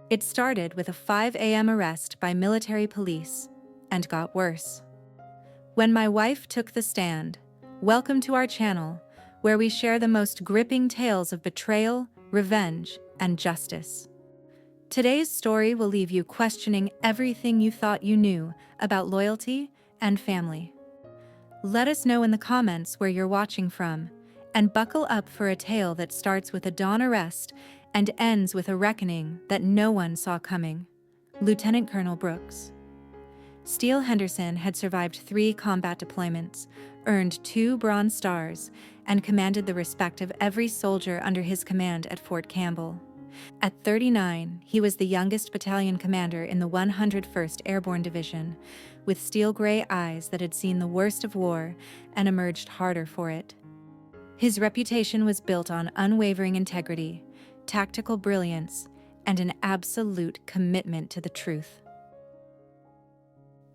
It started with a 5 a.m. arrest by military police and got worse. When my wife took the stand, welcome to our channel, where we share the most gripping tales of betrayal, revenge, and justice. Today's story will leave you questioning everything you thought you knew about loyalty and family. Let us know in the comments where you're watching from, and buckle up for a tale that starts with a dawn arrest and ends with a reckoning that no one saw coming. Lieutenant Colonel Brooks. Steele Henderson had survived 3 combat deployments, earned 2 Bronze Stars, and commanded the respect of every soldier under his command at Fort Campbell. At 39, he was the youngest battalion commander in the 101st Airborne Division, with steel gray eyes that had seen the worst of war and emerged harder for it. His reputation was built on unwavering integrity, tactical brilliance, and an absolute commitment to the truth.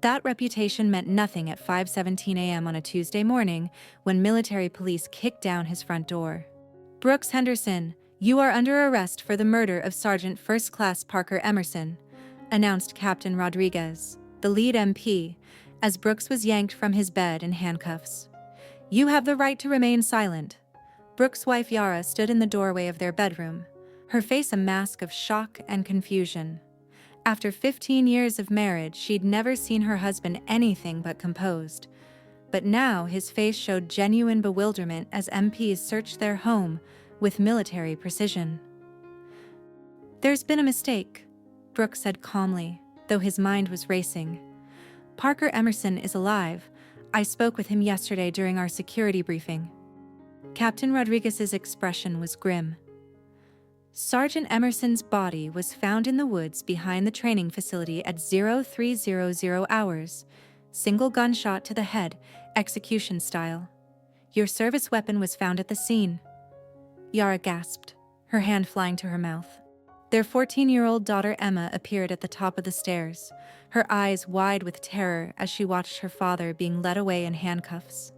That reputation meant nothing at 5:17 a.m. on a Tuesday morning when military police kicked down his front door. "Brooks Henderson, you are under arrest for the murder of Sergeant First Class Parker Emerson," announced Captain Rodriguez, the lead MP, as Brooks was yanked from his bed in handcuffs. "You have the right to remain silent." Brooks' wife Yara stood in the doorway of their bedroom, her face a mask of shock and confusion. After 15 years of marriage, she'd never seen her husband anything but composed. But now his face showed genuine bewilderment as MPs searched their home with military precision. "There's been a mistake," Brooks said calmly, though his mind was racing. "Parker Emerson is alive. I spoke with him yesterday during our security briefing." Captain Rodriguez's expression was grim. Sergeant Emerson's body was found in the woods behind the training facility at 0300 hours. Single gunshot to the head, execution style. "Your service weapon was found at the scene." Yara gasped, her hand flying to her mouth. Their 14-year-old daughter Emma appeared at the top of the stairs, her eyes wide with terror as she watched her father being led away in handcuffs.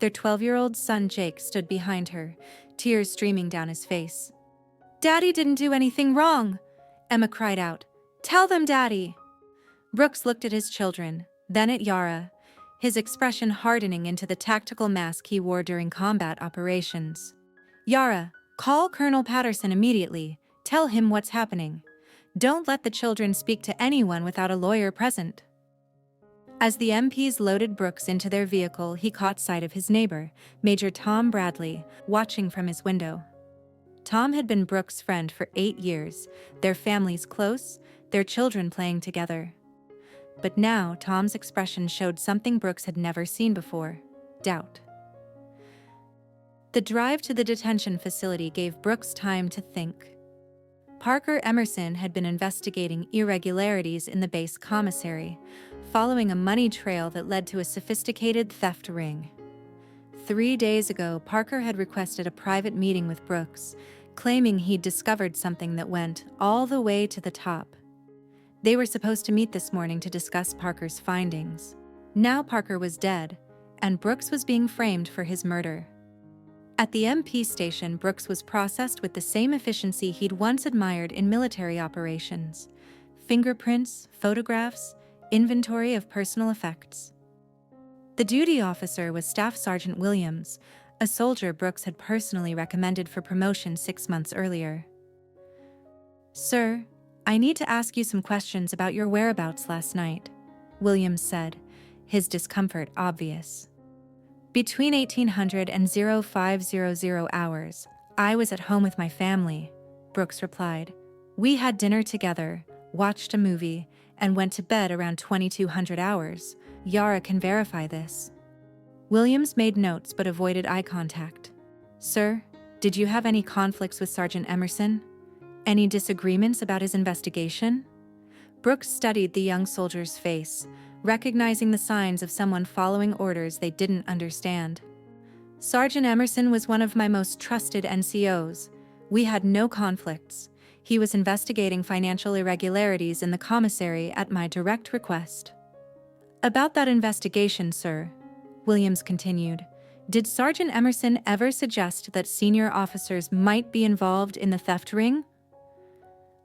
Their 12-year-old son Jake stood behind her, tears streaming down his face. "Daddy didn't do anything wrong," Emma cried out. "Tell them, Daddy." Brooks looked at his children, then at Yara, his expression hardening into the tactical mask he wore during combat operations. "Yara, call Colonel Patterson immediately. Tell him what's happening. Don't let the children speak to anyone without a lawyer present." As the MPs loaded Brooks into their vehicle, he caught sight of his neighbor, Major Tom Bradley, watching from his window. Tom had been Brooks' friend for 8 years, their families close, their children playing together. But now Tom's expression showed something Brooks had never seen before: doubt. The drive to the detention facility gave Brooks time to think. Parker Emerson had been investigating irregularities in the base commissary, following a money trail that led to a sophisticated theft ring. 3 days ago, Parker had requested a private meeting with Brooks, claiming he'd discovered something that went all the way to the top. They were supposed to meet this morning to discuss Parker's findings. Now Parker was dead, and Brooks was being framed for his murder. At the MP station, Brooks was processed with the same efficiency he'd once admired in military operations: fingerprints, photographs, inventory of personal effects. The duty officer was Staff Sergeant Williams, a soldier Brooks had personally recommended for promotion 6 months earlier. "Sir, I need to ask you some questions about your whereabouts last night," Williams said, his discomfort obvious. "Between 1800 and 0500 hours, I was at home with my family," Brooks replied. "We had dinner together, watched a movie, and went to bed around 2200 hours. Yara can verify this." Williams made notes but avoided eye contact. "Sir, did you have any conflicts with Sergeant Emerson? Any disagreements about his investigation?" Brooks studied the young soldier's face, recognizing the signs of someone following orders they didn't understand. "Sergeant Emerson was one of my most trusted NCOs. We had no conflicts. He was investigating financial irregularities in the commissary at my direct request." "About that investigation, sir," Williams continued, "did Sergeant Emerson ever suggest that senior officers might be involved in the theft ring?"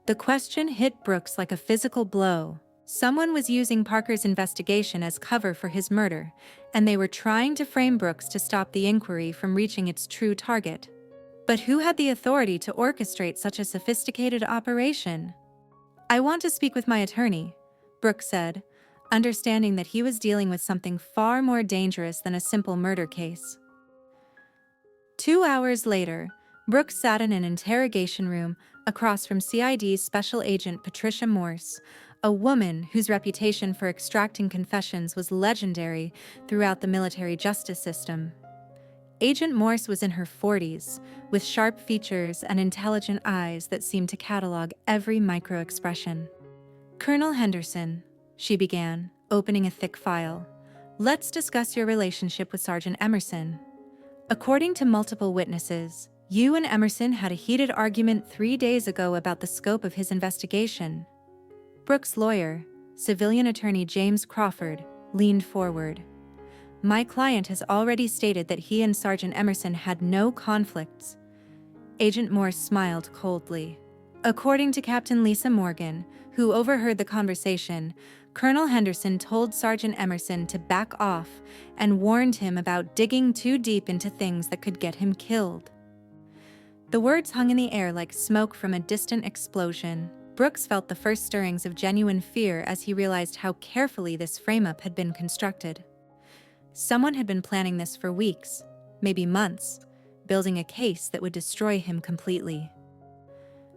The question hit Brooks like a physical blow. Someone was using Parker's investigation as cover for his murder, and they were trying to frame Brooks to stop the inquiry from reaching its true target. But who had the authority to orchestrate such a sophisticated operation? "I want to speak with my attorney," Brooks said, understanding that he was dealing with something far more dangerous than a simple murder case. 2 hours later, Brooks sat in an interrogation room across from CID Special Agent Patricia Morse, a woman whose reputation for extracting confessions was legendary throughout the military justice system. Agent Morse was in her 40s, with sharp features and intelligent eyes that seemed to catalog every micro-expression. "Colonel Henderson," she began, opening a thick file, "let's discuss your relationship with Sergeant Emerson. According to multiple witnesses, you and Emerson had a heated argument 3 days ago about the scope of his investigation." Brooks' lawyer, civilian attorney James Crawford, leaned forward. "My client has already stated that he and Sergeant Emerson had no conflicts." Agent Morse smiled coldly. "According to Captain Lisa Morgan, who overheard the conversation, Colonel Henderson told Sergeant Emerson to back off and warned him about digging too deep into things that could get him killed." The words hung in the air like smoke from a distant explosion. Brooks felt the first stirrings of genuine fear as he realized how carefully this frame-up had been constructed. Someone had been planning this for weeks, maybe months, building a case that would destroy him completely.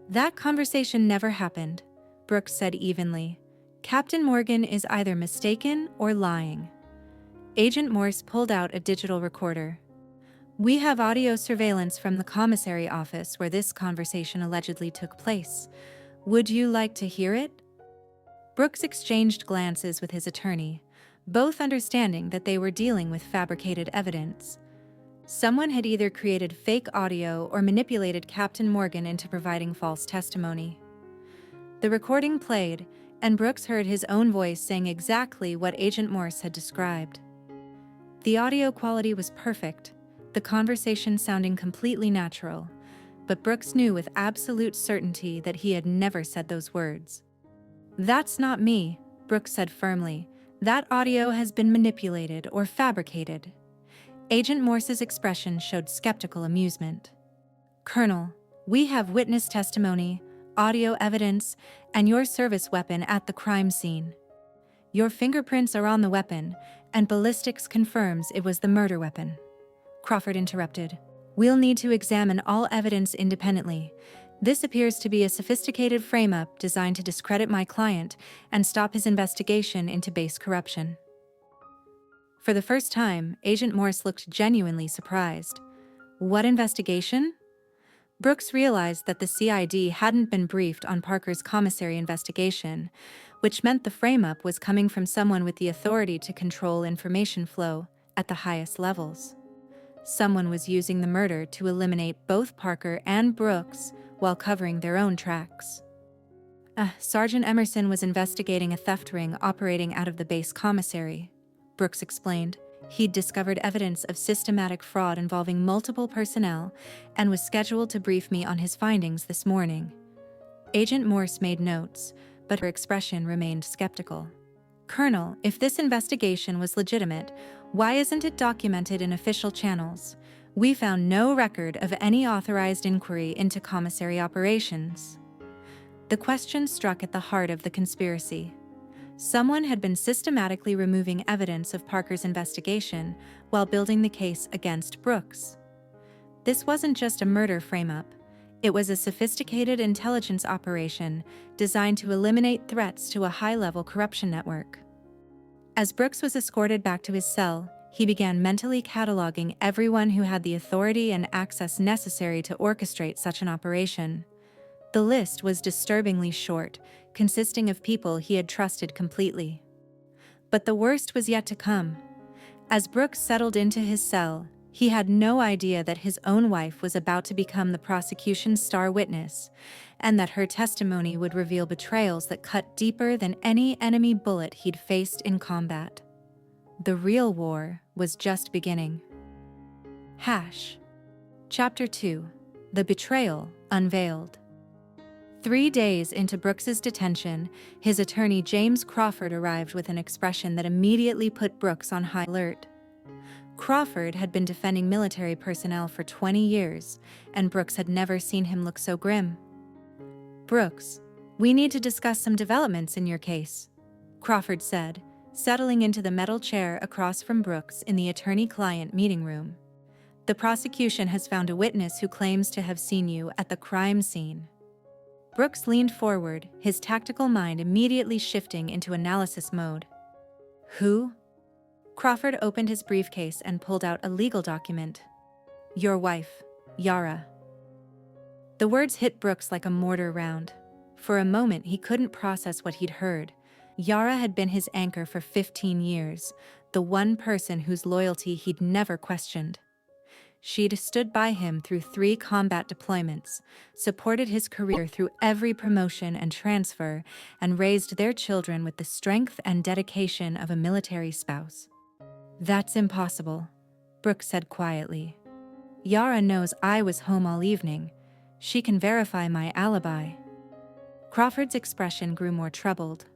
"That conversation never happened," Brooks said evenly. "Captain Morgan is either mistaken or lying." Agent Morse pulled out a digital recorder. "We have audio surveillance from the commissary office where this conversation allegedly took place. Would you like to hear it?" Brooks exchanged glances with his attorney, both understanding that they were dealing with fabricated evidence. Someone had either created fake audio or manipulated Captain Morgan into providing false testimony. The recording played, and Brooks heard his own voice saying exactly what Agent Morse had described. The audio quality was perfect, the conversation sounding completely natural, but Brooks knew with absolute certainty that he had never said those words. "That's not me," Brooks said firmly. "That audio has been manipulated or fabricated." Agent Morse's expression showed skeptical amusement. "Colonel, we have witness testimony, audio evidence, and your service weapon at the crime scene. Your fingerprints are on the weapon, and ballistics confirms it was the murder weapon." Crawford interrupted. "We'll need to examine all evidence independently. This appears to be a sophisticated frame-up designed to discredit my client and stop his investigation into base corruption." For the first time, Agent Morse looked genuinely surprised. "What investigation?" Brooks realized that the CID hadn't been briefed on Parker's commissary investigation, which meant the frame-up was coming from someone with the authority to control information flow at the highest levels. Someone was using the murder to eliminate both Parker and Brooks while covering their own tracks. Sergeant Emerson was investigating a theft ring operating out of the base commissary," Brooks explained. "He'd discovered evidence of systematic fraud involving multiple personnel and was scheduled to brief me on his findings this morning." Agent Morse made notes, but her expression remained skeptical. "Colonel, if this investigation was legitimate, why isn't it documented in official channels? We found no record of any authorized inquiry into commissary operations." The question struck at the heart of the conspiracy. Someone had been systematically removing evidence of Parker's investigation while building the case against Brooks. This wasn't just a murder frame-up. It was a sophisticated intelligence operation designed to eliminate threats to a high-level corruption network. As Brooks was escorted back to his cell, he began mentally cataloging everyone who had the authority and access necessary to orchestrate such an operation. The list was disturbingly short, consisting of people he had trusted completely. But the worst was yet to come. As Brooks settled into his cell, he had no idea that his own wife was about to become the prosecution's star witness, and that her testimony would reveal betrayals that cut deeper than any enemy bullet he'd faced in combat. The real war was just beginning. Chapter 2. The Betrayal Unveiled. 3 days into Brooks's detention, his attorney James Crawford arrived with an expression that immediately put Brooks on high alert. Crawford had been defending military personnel for 20 years, and Brooks had never seen him look so grim. "Brooks, we need to discuss some developments in your case," Crawford said, settling into the metal chair across from Brooks in the attorney-client meeting room. "The prosecution has found a witness who claims to have seen you at the crime scene." Brooks leaned forward, his tactical mind immediately shifting into analysis mode. "Who?" Crawford opened his briefcase and pulled out a legal document. "Your wife, Yara." The words hit Brooks like a mortar round. For a moment, he couldn't process what he'd heard. Yara had been his anchor for 15 years, the one person whose loyalty he'd never questioned. She'd stood by him through 3 combat deployments, supported his career through every promotion and transfer, and raised their children with the strength and dedication of a military spouse. "That's impossible," Brooks said quietly. "Yara knows I was home all evening. She can verify my alibi." Crawford's expression grew more troubled.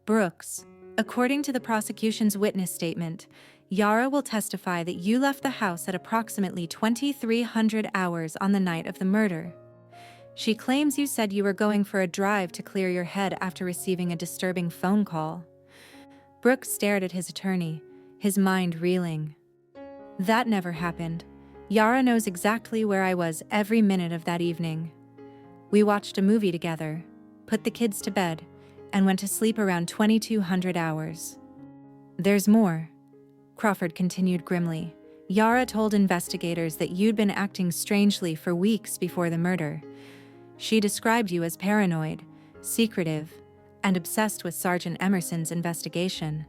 "Brooks, according to the prosecution's witness statement, Yara will testify that you left the house at approximately 2300 hours on the night of the murder. She claims you said you were going for a drive to clear your head after receiving a disturbing phone call." Brooks stared at his attorney, his mind reeling. "That never happened. Yara knows exactly where I was every minute of that evening. We watched a movie together, put the kids to bed, and went to sleep around 2200 hours. There's more," Crawford continued grimly. "Yara told investigators that you'd been acting strangely for weeks before the murder. She described you as paranoid, secretive, and obsessed with Sergeant Emerson's investigation.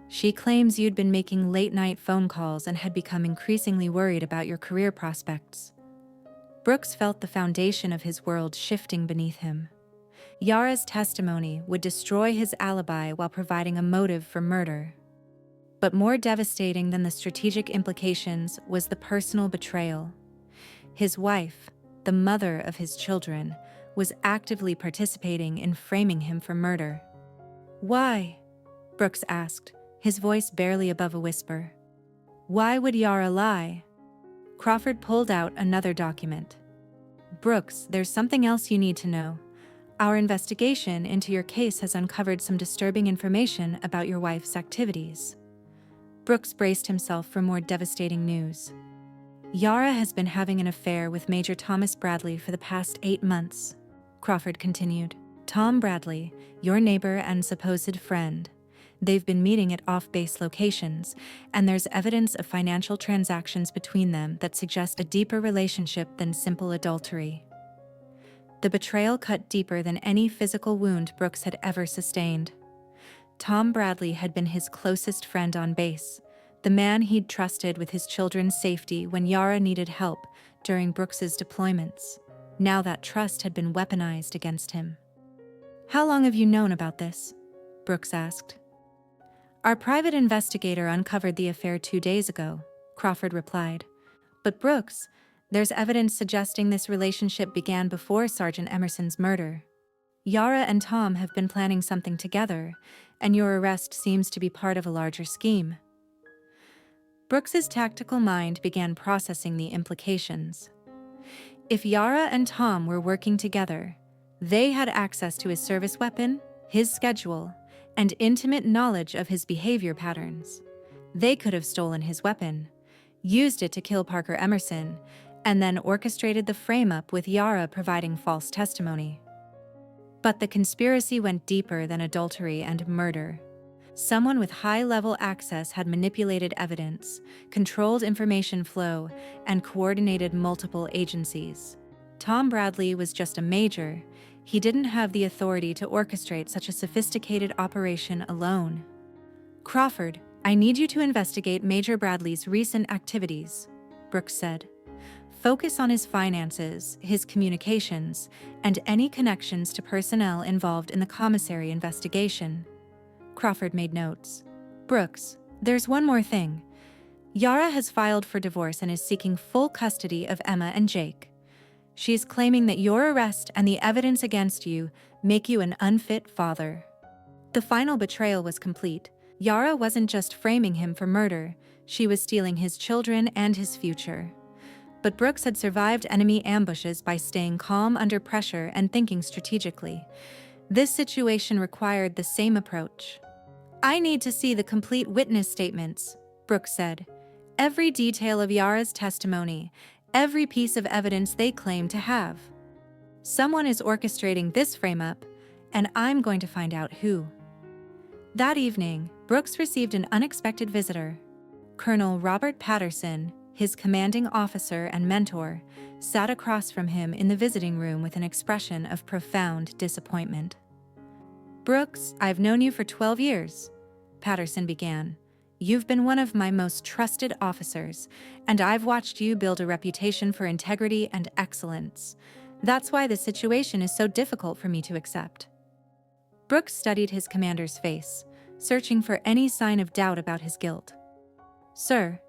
She claims you'd been making late-night phone calls and had become increasingly worried about your career prospects." Brooks felt the foundation of his world shifting beneath him. Yara's testimony would destroy his alibi while providing a motive for murder. But more devastating than the strategic implications was the personal betrayal. His wife, the mother of his children, was actively participating in framing him for murder. "Why?" Brooks asked, his voice barely above a whisper. "Why would Yara lie?" Crawford pulled out another document. "Brooks, there's something else you need to know. Our investigation into your case has uncovered some disturbing information about your wife's activities." Brooks braced himself for more devastating news. "Yara has been having an affair with Major Thomas Bradley for the past 8 months," Crawford continued. "Tom Bradley, your neighbor and supposed friend. They've been meeting at off-base locations, and there's evidence of financial transactions between them that suggest a deeper relationship than simple adultery." The betrayal cut deeper than any physical wound Brooks had ever sustained. Tom Bradley had been his closest friend on base, the man he'd trusted with his children's safety when Yara needed help during Brooks's deployments. Now that trust had been weaponized against him. "How long have you known about this?" Brooks asked. "Our private investigator uncovered the affair 2 days ago," Crawford replied. "But Brooks, there's evidence suggesting this relationship began before Sergeant Emerson's murder. Yara and Tom have been planning something together, and your arrest seems to be part of a larger scheme." Brooks's tactical mind began processing the implications. If Yara and Tom were working together, they had access to his service weapon, his schedule, and intimate knowledge of his behavior patterns. They could have stolen his weapon, used it to kill Parker Emerson, and then orchestrated the frame-up with Yara providing false testimony. But the conspiracy went deeper than adultery and murder. Someone with high-level access had manipulated evidence, controlled information flow, and coordinated multiple agencies. Tom Bradley was just a major. He didn't have the authority to orchestrate such a sophisticated operation alone. "Crawford, I need you to investigate Major Bradley's recent activities," Brooks said. "Focus on his finances, his communications, and any connections to personnel involved in the commissary investigation." Crawford made notes. "Brooks, there's one more thing. Yara has filed for divorce and is seeking full custody of Emma and Jake. She's claiming that your arrest and the evidence against you make you an unfit father. The final betrayal was complete. Yara wasn't just framing him for murder, she was stealing his children and his future. But Brooks had survived enemy ambushes by staying calm under pressure and thinking strategically. This situation required the same approach. I need to see the complete witness statements, Brooks said. Every detail of Yara's testimony, every piece of evidence they claim to have. Someone is orchestrating this frame-up, and I'm going to find out who. That evening, Brooks received an unexpected visitor. Colonel Robert Patterson, his commanding officer and mentor, sat across from him in the visiting room with an expression of profound disappointment. Brooks, I've known you for 12 years, Patterson began. You've been one of my most trusted officers, and I've watched you build a reputation for integrity and excellence. That's why the situation is so difficult for me to accept. Brooks studied his commander's face, searching for any sign of doubt about his guilt. Sir,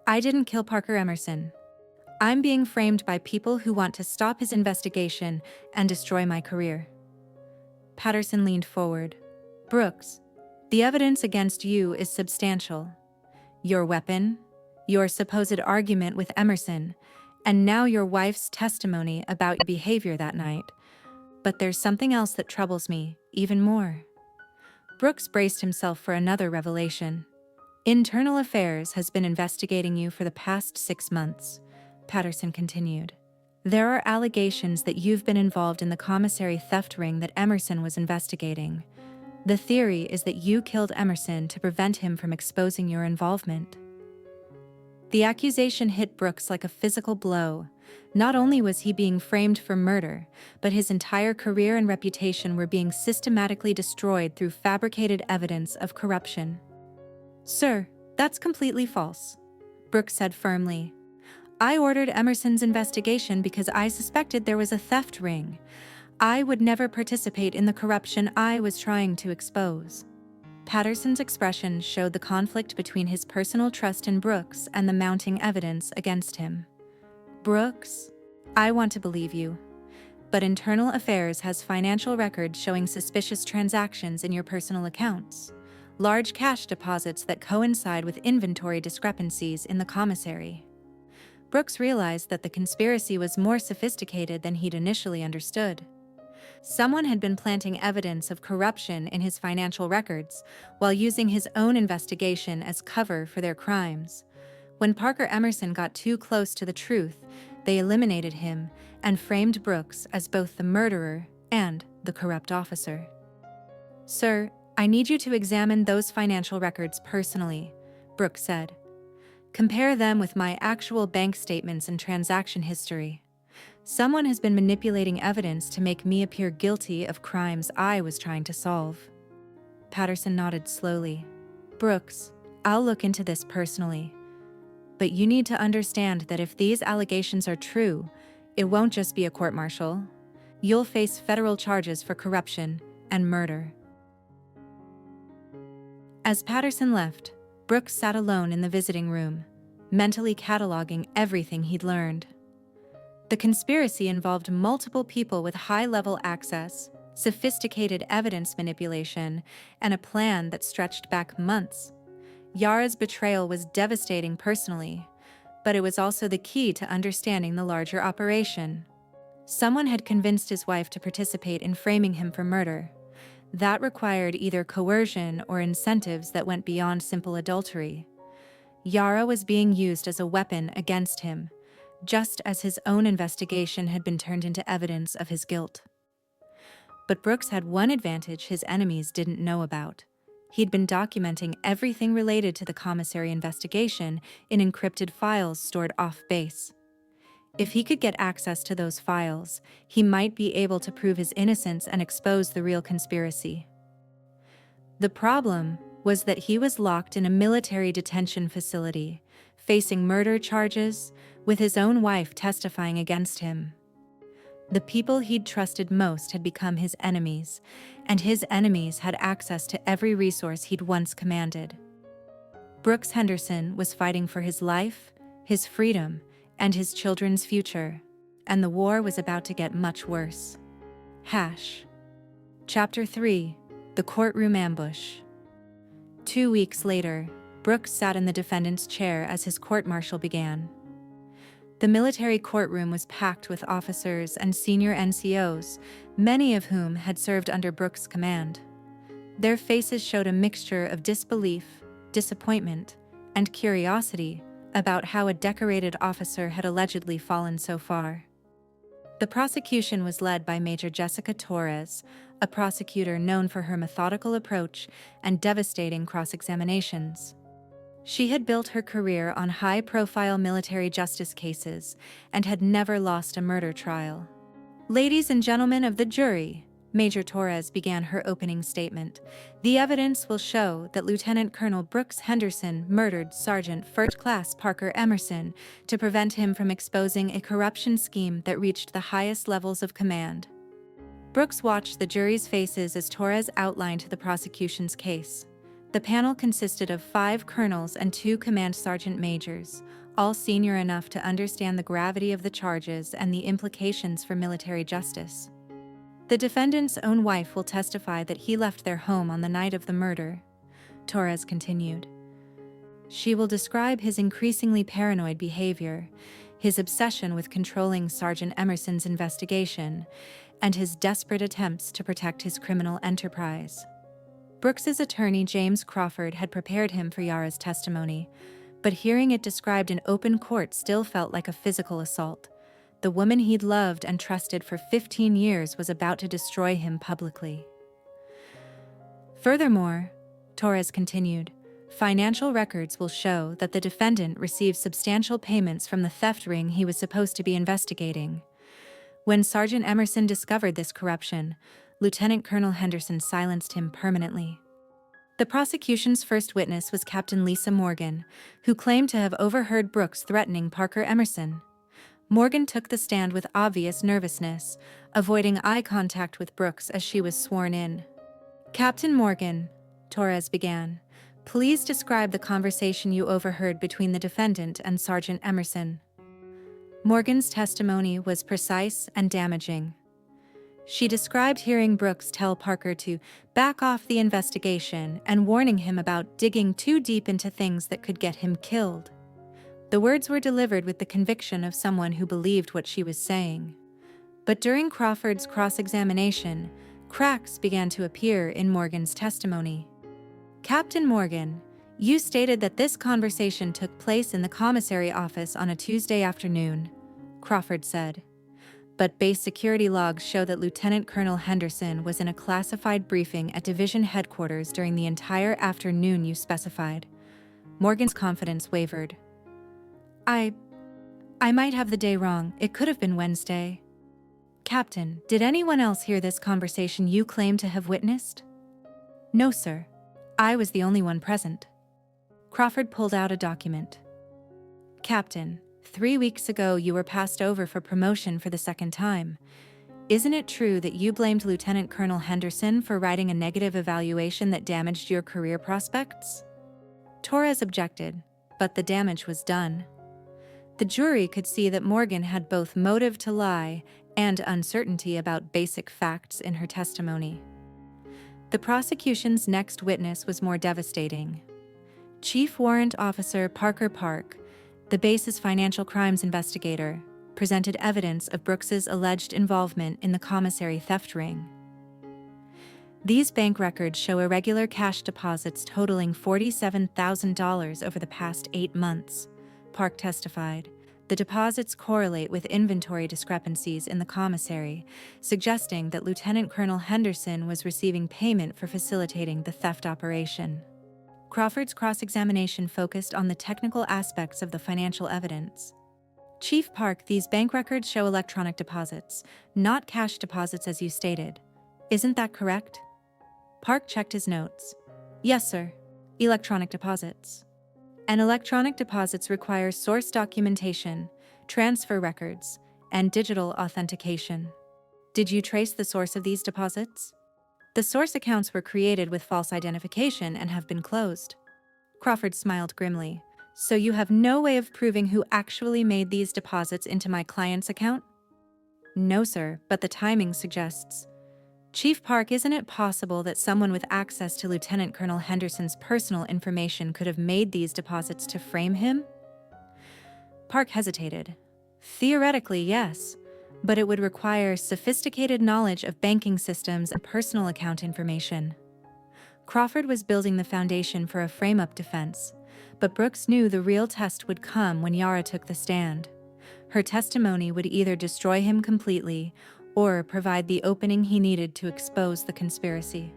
I didn't kill Parker Emerson. I'm being framed by people who want to stop his investigation and destroy my career. Patterson leaned forward. Brooks, the evidence against you is substantial. Your weapon, your supposed argument with Emerson, and now your wife's testimony about your behavior that night. But there's something else that troubles me even more. Brooks braced himself for another revelation. Internal Affairs has been investigating you for the past 6 months, Patterson continued. There are allegations that you've been involved in the commissary theft ring that Emerson was investigating. The theory is that you killed Emerson to prevent him from exposing your involvement. The accusation hit Brooks like a physical blow. Not only was he being framed for murder, but his entire career and reputation were being systematically destroyed through fabricated evidence of corruption. Sir, that's completely false, Brooks said firmly. I ordered Emerson's investigation because I suspected there was a theft ring. I would never participate in the corruption I was trying to expose. Patterson's expression showed the conflict between his personal trust in Brooks and the mounting evidence against him. Brooks, I want to believe you, but Internal Affairs has financial records showing suspicious transactions in your personal accounts, large cash deposits that coincide with inventory discrepancies in the commissary. Brooks realized that the conspiracy was more sophisticated than he'd initially understood. Someone had been planting evidence of corruption in his financial records while using his own investigation as cover for their crimes. When Parker Emerson got too close to the truth, they eliminated him and framed Brooks as both the murderer and the corrupt officer. Sir, I need you to examine those financial records personally, Brooks said. Compare them with my actual bank statements and transaction history. Someone has been manipulating evidence to make me appear guilty of crimes I was trying to solve. Patterson nodded slowly. Brooks, I'll look into this personally. But you need to understand that if these allegations are true, it won't just be a court-martial. You'll face federal charges for corruption and murder. As Patterson left, Brooks sat alone in the visiting room, mentally cataloging everything he'd learned. The conspiracy involved multiple people with high-level access, sophisticated evidence manipulation, and a plan that stretched back months. Yara's betrayal was devastating personally, but it was also the key to understanding the larger operation. Someone had convinced his wife to participate in framing him for murder. That required either coercion or incentives that went beyond simple adultery. Yara was being used as a weapon against him, just as his own investigation had been turned into evidence of his guilt. But Brooks had one advantage his enemies didn't know about. He'd been documenting everything related to the commissary investigation in encrypted files stored off-base. If he could get access to those files, he might be able to prove his innocence and expose the real conspiracy. The problem was that he was locked in a military detention facility, facing murder charges, with his own wife testifying against him. The people he'd trusted most had become his enemies, and his enemies had access to every resource he'd once commanded. Brooks Henderson was fighting for his life, his freedom, and his children's future. and the war was about to get much worse. Chapter 3: The Courtroom Ambush. 2 weeks later, Brooks sat in the defendant's chair as his court-martial began. The military courtroom was packed with officers and senior NCOs, many of whom had served under Brooks' command. Their faces showed a mixture of disbelief, disappointment, and curiosity about how a decorated officer had allegedly fallen so far. The prosecution was led by Major Jessica Torres, a prosecutor known for her methodical approach and devastating cross-examinations. She had built her career on high-profile military justice cases and had never lost a murder trial. "Ladies and gentlemen of the jury," Major Torres began her opening statement, "the evidence will show that Lieutenant Colonel Brooks Henderson murdered Sergeant First Class Parker Emerson to prevent him from exposing a corruption scheme that reached the highest levels of command." Brooks watched the jury's faces as Torres outlined the prosecution's case. The panel consisted of 5 colonels and 2 command sergeant majors, all senior enough to understand the gravity of the charges and the implications for military justice. The defendant's own wife will testify that he left their home on the night of the murder, Torres continued. She will describe his increasingly paranoid behavior, his obsession with controlling Sergeant Emerson's investigation, and his desperate attempts to protect his criminal enterprise. Brooks's attorney James Crawford had prepared him for Yara's testimony, but hearing it described in open court still felt like a physical assault. The woman he'd loved and trusted for 15 years was about to destroy him publicly. Furthermore, Torres continued, financial records will show that the defendant received substantial payments from the theft ring he was supposed to be investigating. When Sergeant Emerson discovered this corruption, Lieutenant Colonel Henderson silenced him permanently. The prosecution's first witness was Captain Lisa Morgan, who claimed to have overheard Brooks threatening Parker Emerson. Morgan took the stand with obvious nervousness, avoiding eye contact with Brooks as she was sworn in. "Captain Morgan," Torres began, "please describe the conversation you overheard between the defendant and Sergeant Emerson." Morgan's testimony was precise and damaging. She described hearing Brooks tell Parker to back off the investigation and warning him about digging too deep into things that could get him killed. The words were delivered with the conviction of someone who believed what she was saying. But during Crawford's cross-examination, cracks began to appear in Morgan's testimony. "Captain Morgan, you stated that this conversation took place in the commissary office on a Tuesday afternoon," Crawford said. "But base security logs show that Lieutenant Colonel Henderson was in a classified briefing at division headquarters during the entire afternoon you specified." Morgan's confidence wavered. I might have the day wrong. It could have been Wednesday." "Captain, did anyone else hear this conversation you claim to have witnessed?" "No, sir. I was the only one present." Crawford pulled out a document. "Captain, 3 weeks ago you were passed over for promotion for the second time. Isn't it true that you blamed Lieutenant Colonel Henderson for writing a negative evaluation that damaged your career prospects?" Torres objected, but the damage was done. The jury could see that Morgan had both motive to lie and uncertainty about basic facts in her testimony. The prosecution's next witness was more devastating. Chief Warrant Officer Parker Park, the base's financial crimes investigator, presented evidence of Brooks's alleged involvement in the commissary theft ring. These bank records show irregular cash deposits totaling $47,000 over the past 8 months, Park testified. The deposits correlate with inventory discrepancies in the commissary, suggesting that Lieutenant Colonel Henderson was receiving payment for facilitating the theft operation. Crawford's cross-examination focused on the technical aspects of the financial evidence. "Chief Park, these bank records show electronic deposits, not cash deposits as you stated. Isn't that correct?" Park checked his notes. "Yes, sir. Electronic deposits. And electronic deposits require source documentation, transfer records, and digital authentication. Did you trace the source of these deposits?" "The source accounts were created with false identification and have been closed." Crawford smiled grimly. "So you have no way of proving who actually made these deposits into my client's account?" No, sir, but the timing suggests. Chief Park, isn't it possible that someone with access to Lieutenant Colonel Henderson's personal information could have made these deposits to frame him? Park hesitated. Theoretically, yes, but it would require sophisticated knowledge of banking systems and personal account information. Crawford was building the foundation for a frame-up defense, but Brooks knew the real test would come when Yara took the stand. Her testimony would either destroy him completely or provide the opening he needed to expose the conspiracy.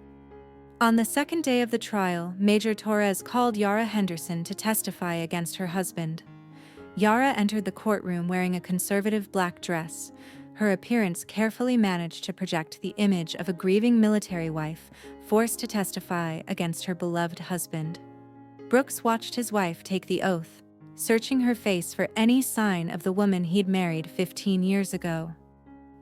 On the second day of the trial, Major Torres called Yara Henderson to testify against her husband. Yara entered the courtroom wearing a conservative black dress. Her appearance carefully managed to project the image of a grieving military wife forced to testify against her beloved husband. Brooks watched his wife take the oath, searching her face for any sign of the woman he'd married 15 years ago.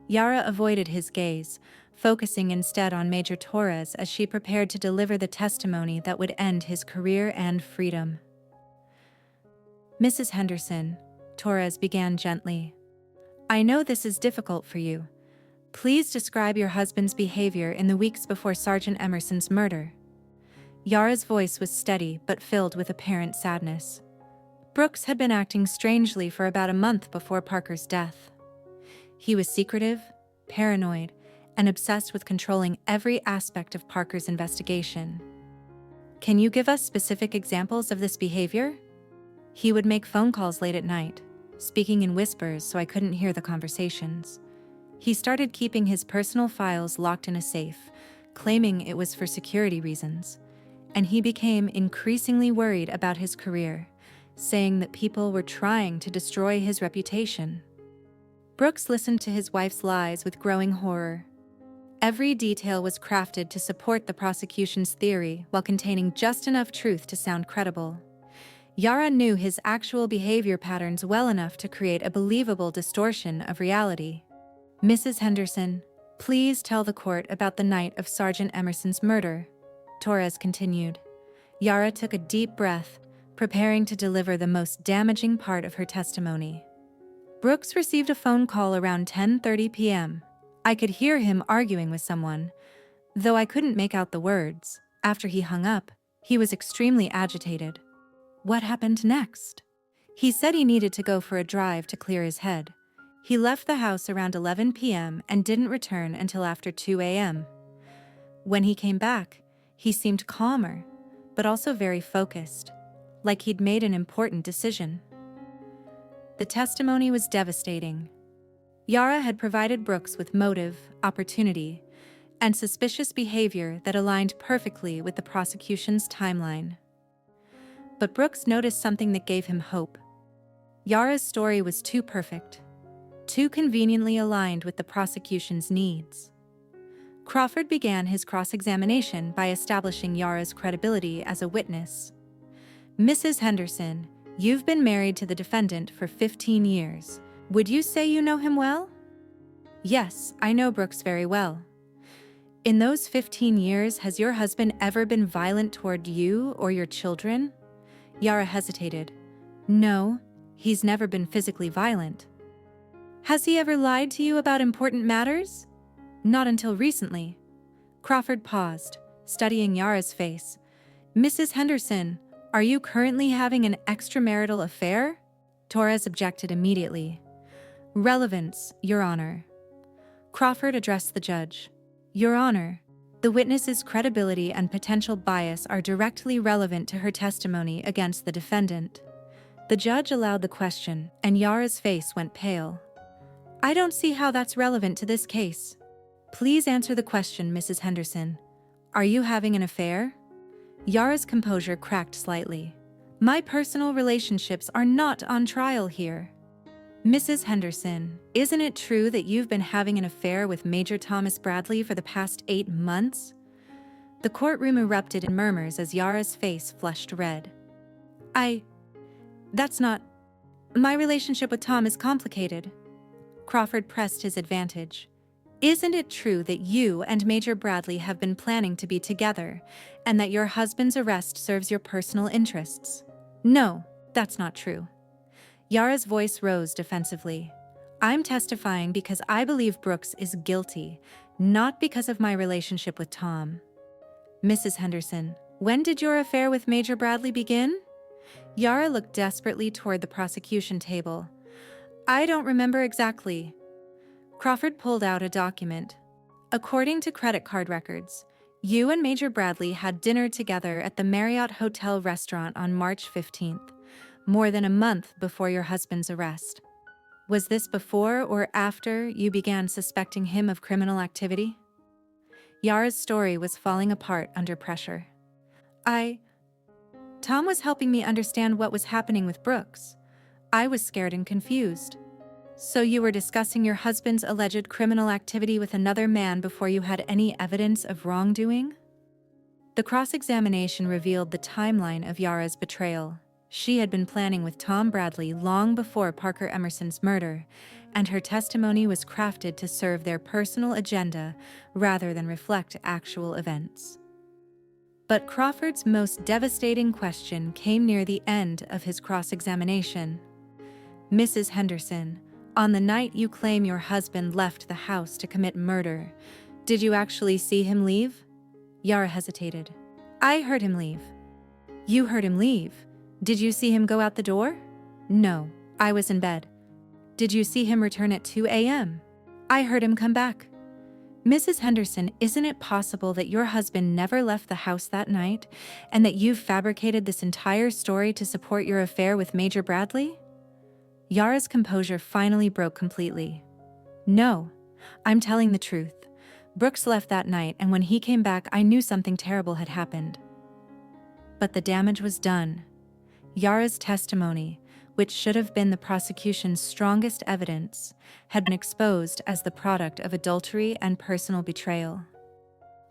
Yara avoided his gaze, focusing instead on Major Torres as she prepared to deliver the testimony that would end his career and freedom. Mrs. Henderson, Torres began gently. I know this is difficult for you. Please describe your husband's behavior in the weeks before Sergeant Emerson's murder. Yara's voice was steady but filled with apparent sadness. Brooks had been acting strangely for about a month before Parker's death. He was secretive, paranoid, and obsessed with controlling every aspect of Parker's investigation. Can you give us specific examples of this behavior? He would make phone calls late at night, speaking in whispers so I couldn't hear the conversations. He started keeping his personal files locked in a safe, claiming it was for security reasons, and he became increasingly worried about his career, saying that people were trying to destroy his reputation. Brooks listened to his wife's lies with growing horror. Every detail was crafted to support the prosecution's theory while containing just enough truth to sound credible. Yara knew his actual behavior patterns well enough to create a believable distortion of reality. Mrs. Henderson, please tell the court about the night of Sergeant Emerson's murder, Torres continued. Yara took a deep breath, preparing to deliver the most damaging part of her testimony. Brooks received a phone call around 10:30 p.m. I could hear him arguing with someone, though I couldn't make out the words. After he hung up, he was extremely agitated. What happened next? He said he needed to go for a drive to clear his head. He left the house around 11 p.m. and didn't return until after 2 a.m. When he came back, he seemed calmer, but also very focused, like he'd made an important decision. The testimony was devastating. Yara had provided Brooks with motive, opportunity, and suspicious behavior that aligned perfectly with the prosecution's timeline. But Brooks noticed something that gave him hope. Yara's story was too perfect, too conveniently aligned with the prosecution's needs. Crawford began his cross-examination by establishing Yara's credibility as a witness. Mrs. Henderson, you've been married to the defendant for 15 years. Would you say you know him well? Yes, I know Brooks very well. In those 15 years, has your husband ever been violent toward you or your children? Yara hesitated. No, he's never been physically violent. Has he ever lied to you about important matters? Not until recently. Crawford paused, studying Yara's face. Mrs. Henderson, are you currently having an extramarital affair? Torres objected immediately. Relevance, Your Honor. Crawford addressed the judge. Your Honor, the witness's credibility and potential bias are directly relevant to her testimony against the defendant. The judge allowed the question, and Yara's face went pale. I don't see how that's relevant to this case. Please answer the question, Mrs. Henderson. Are you having an affair? Yara's composure cracked slightly. My personal relationships are not on trial here. Mrs. Henderson, isn't it true that you've been having an affair with Major Thomas Bradley for the past 8 months? The courtroom erupted in murmurs as Yara's face flushed red. That's not... My relationship with Tom is complicated. Crawford pressed his advantage. Isn't it true that you and Major Bradley have been planning to be together, and that your husband's arrest serves your personal interests? No, that's not true. Yara's voice rose defensively. I'm testifying because I believe Brooks is guilty, not because of my relationship with Tom. Mrs. Henderson, when did your affair with Major Bradley begin? Yara looked desperately toward the prosecution table. I don't remember exactly. Crawford pulled out a document. According to credit card records, you and Major Bradley had dinner together at the Marriott Hotel restaurant on March 15th, more than a month before your husband's arrest. Was this before or after you began suspecting him of criminal activity? Yara's story was falling apart under pressure. Tom was helping me understand what was happening with Brooks. I was scared and confused. So you were discussing your husband's alleged criminal activity with another man before you had any evidence of wrongdoing? The cross-examination revealed the timeline of Yara's betrayal. She had been planning with Tom Bradley long before Parker Emerson's murder, and her testimony was crafted to serve their personal agenda rather than reflect actual events. But Crawford's most devastating question came near the end of his cross-examination. Mrs. Henderson, on the night you claim your husband left the house to commit murder, did you actually see him leave? Yara hesitated. I heard him leave. You heard him leave? Did you see him go out the door? No, I was in bed. Did you see him return at 2 a.m.? I heard him come back. Mrs. Henderson, isn't it possible that your husband never left the house that night and that you've fabricated this entire story to support your affair with Major Bradley? Yara's composure finally broke completely. No, I'm telling the truth. Brooks left that night, and when he came back, I knew something terrible had happened. But the damage was done. Yara's testimony, which should have been the prosecution's strongest evidence, had been exposed as the product of adultery and personal betrayal.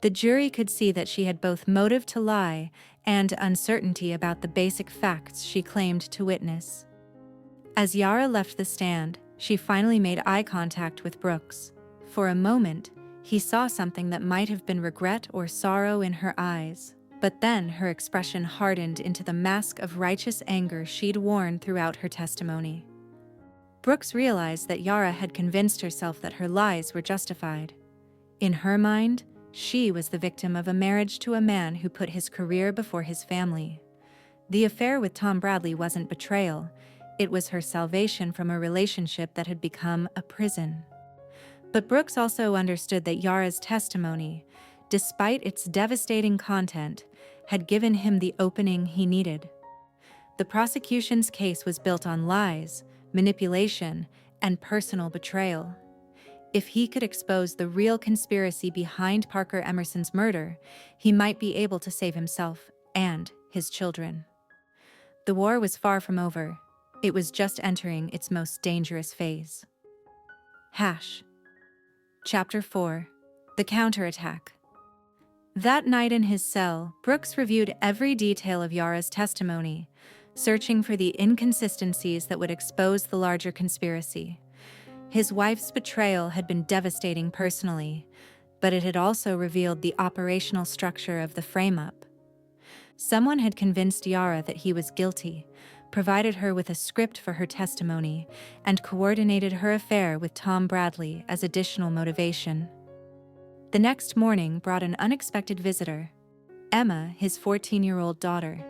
The jury could see that she had both motive to lie and uncertainty about the basic facts she claimed to witness. As Yara left the stand, she finally made eye contact with Brooks. For a moment, he saw something that might have been regret or sorrow in her eyes. But then her expression hardened into the mask of righteous anger she'd worn throughout her testimony. Brooks realized that Yara had convinced herself that her lies were justified. In her mind, she was the victim of a marriage to a man who put his career before his family. The affair with Tom Bradley wasn't betrayal, it was her salvation from a relationship that had become a prison. But Brooks also understood that Yara's testimony, despite its devastating content, had given him the opening he needed. The prosecution's case was built on lies, manipulation, and personal betrayal. If he could expose the real conspiracy behind Parker Emerson's murder, he might be able to save himself and his children. The war was far from over. It was just entering its most dangerous phase. Chapter 4: The Counterattack. That night in his cell, Brooks reviewed every detail of Yara's testimony, searching for the inconsistencies that would expose the larger conspiracy. His wife's betrayal had been devastating personally, but it had also revealed the operational structure of the frame-up. Someone had convinced Yara that he was guilty, provided her with a script for her testimony, and coordinated her affair with Tom Bradley as additional motivation. The next morning brought an unexpected visitor. Emma, his 14-year-old daughter,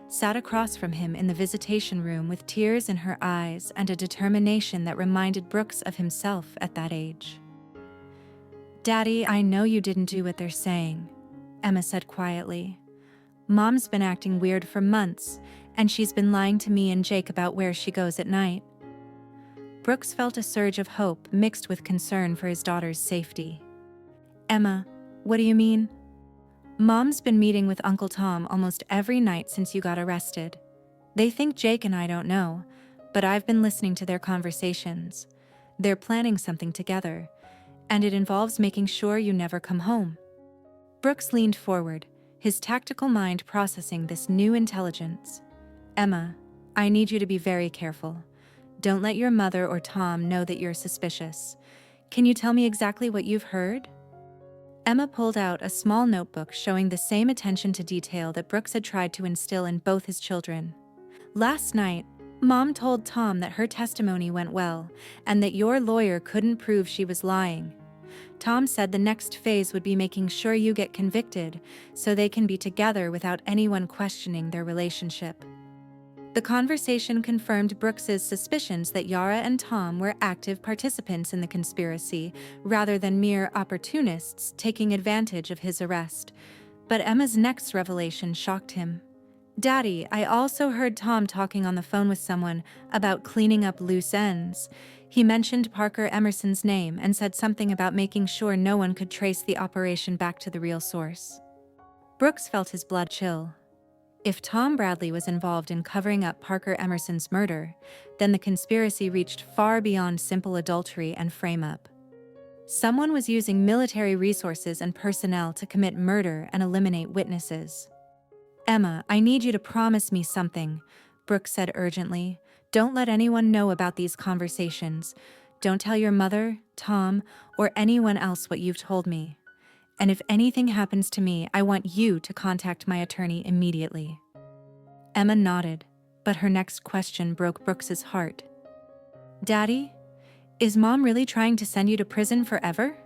sat across from him in the visitation room with tears in her eyes and a determination that reminded Brooks of himself at that age. "Daddy, I know you didn't do what they're saying," Emma said quietly. "Mom's been acting weird for months, and she's been lying to me and Jake about where she goes at night." Brooks felt a surge of hope mixed with concern for his daughter's safety. "Emma, what do you mean?" "Mom's been meeting with Uncle Tom almost every night since you got arrested. They think Jake and I don't know, but I've been listening to their conversations. They're planning something together, and it involves making sure you never come home." Brooks leaned forward, his tactical mind processing this new intelligence. "Emma, I need you to be very careful. Don't let your mother or Tom know that you're suspicious. Can you tell me exactly what you've heard?" Emma pulled out a small notebook showing the same attention to detail that Brooks had tried to instill in both his children. "Last night, Mom told Tom that her testimony went well and that your lawyer couldn't prove she was lying. Tom said the next phase would be making sure you get convicted so they can be together without anyone questioning their relationship. The conversation confirmed Brooks's suspicions that Yara and Tom were active participants in the conspiracy rather than mere opportunists taking advantage of his arrest. But Emma's next revelation shocked him. "Daddy, I also heard Tom talking on the phone with someone about cleaning up loose ends. He mentioned Parker Emerson's name and said something about making sure no one could trace the operation back to the real source." Brooks felt his blood chill. If Tom Bradley was involved in covering up Parker Emerson's murder, then the conspiracy reached far beyond simple adultery and frame-up. Someone was using military resources and personnel to commit murder and eliminate witnesses. "Emma, I need you to promise me something," Brooks said urgently. "Don't let anyone know about these conversations. Don't tell your mother, Tom, or anyone else what you've told me. And if anything happens to me, I want you to contact my attorney immediately." Emma nodded, but her next question broke Brooks's heart. "Daddy, is Mom really trying to send you to prison forever?"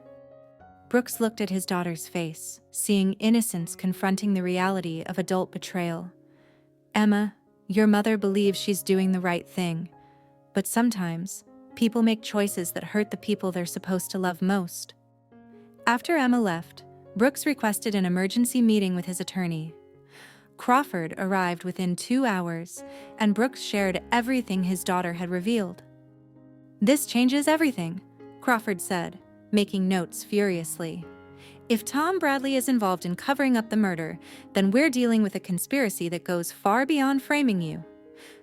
Brooks looked at his daughter's face, seeing innocence confronting the reality of adult betrayal. "Emma, your mother believes she's doing the right thing, but sometimes people make choices that hurt the people they're supposed to love most." After Emma left, Brooks requested an emergency meeting with his attorney. Crawford arrived within 2 hours, and Brooks shared everything his daughter had revealed. "This changes everything," Crawford said, making notes furiously. "If Tom Bradley is involved in covering up the murder, then we're dealing with a conspiracy that goes far beyond framing you.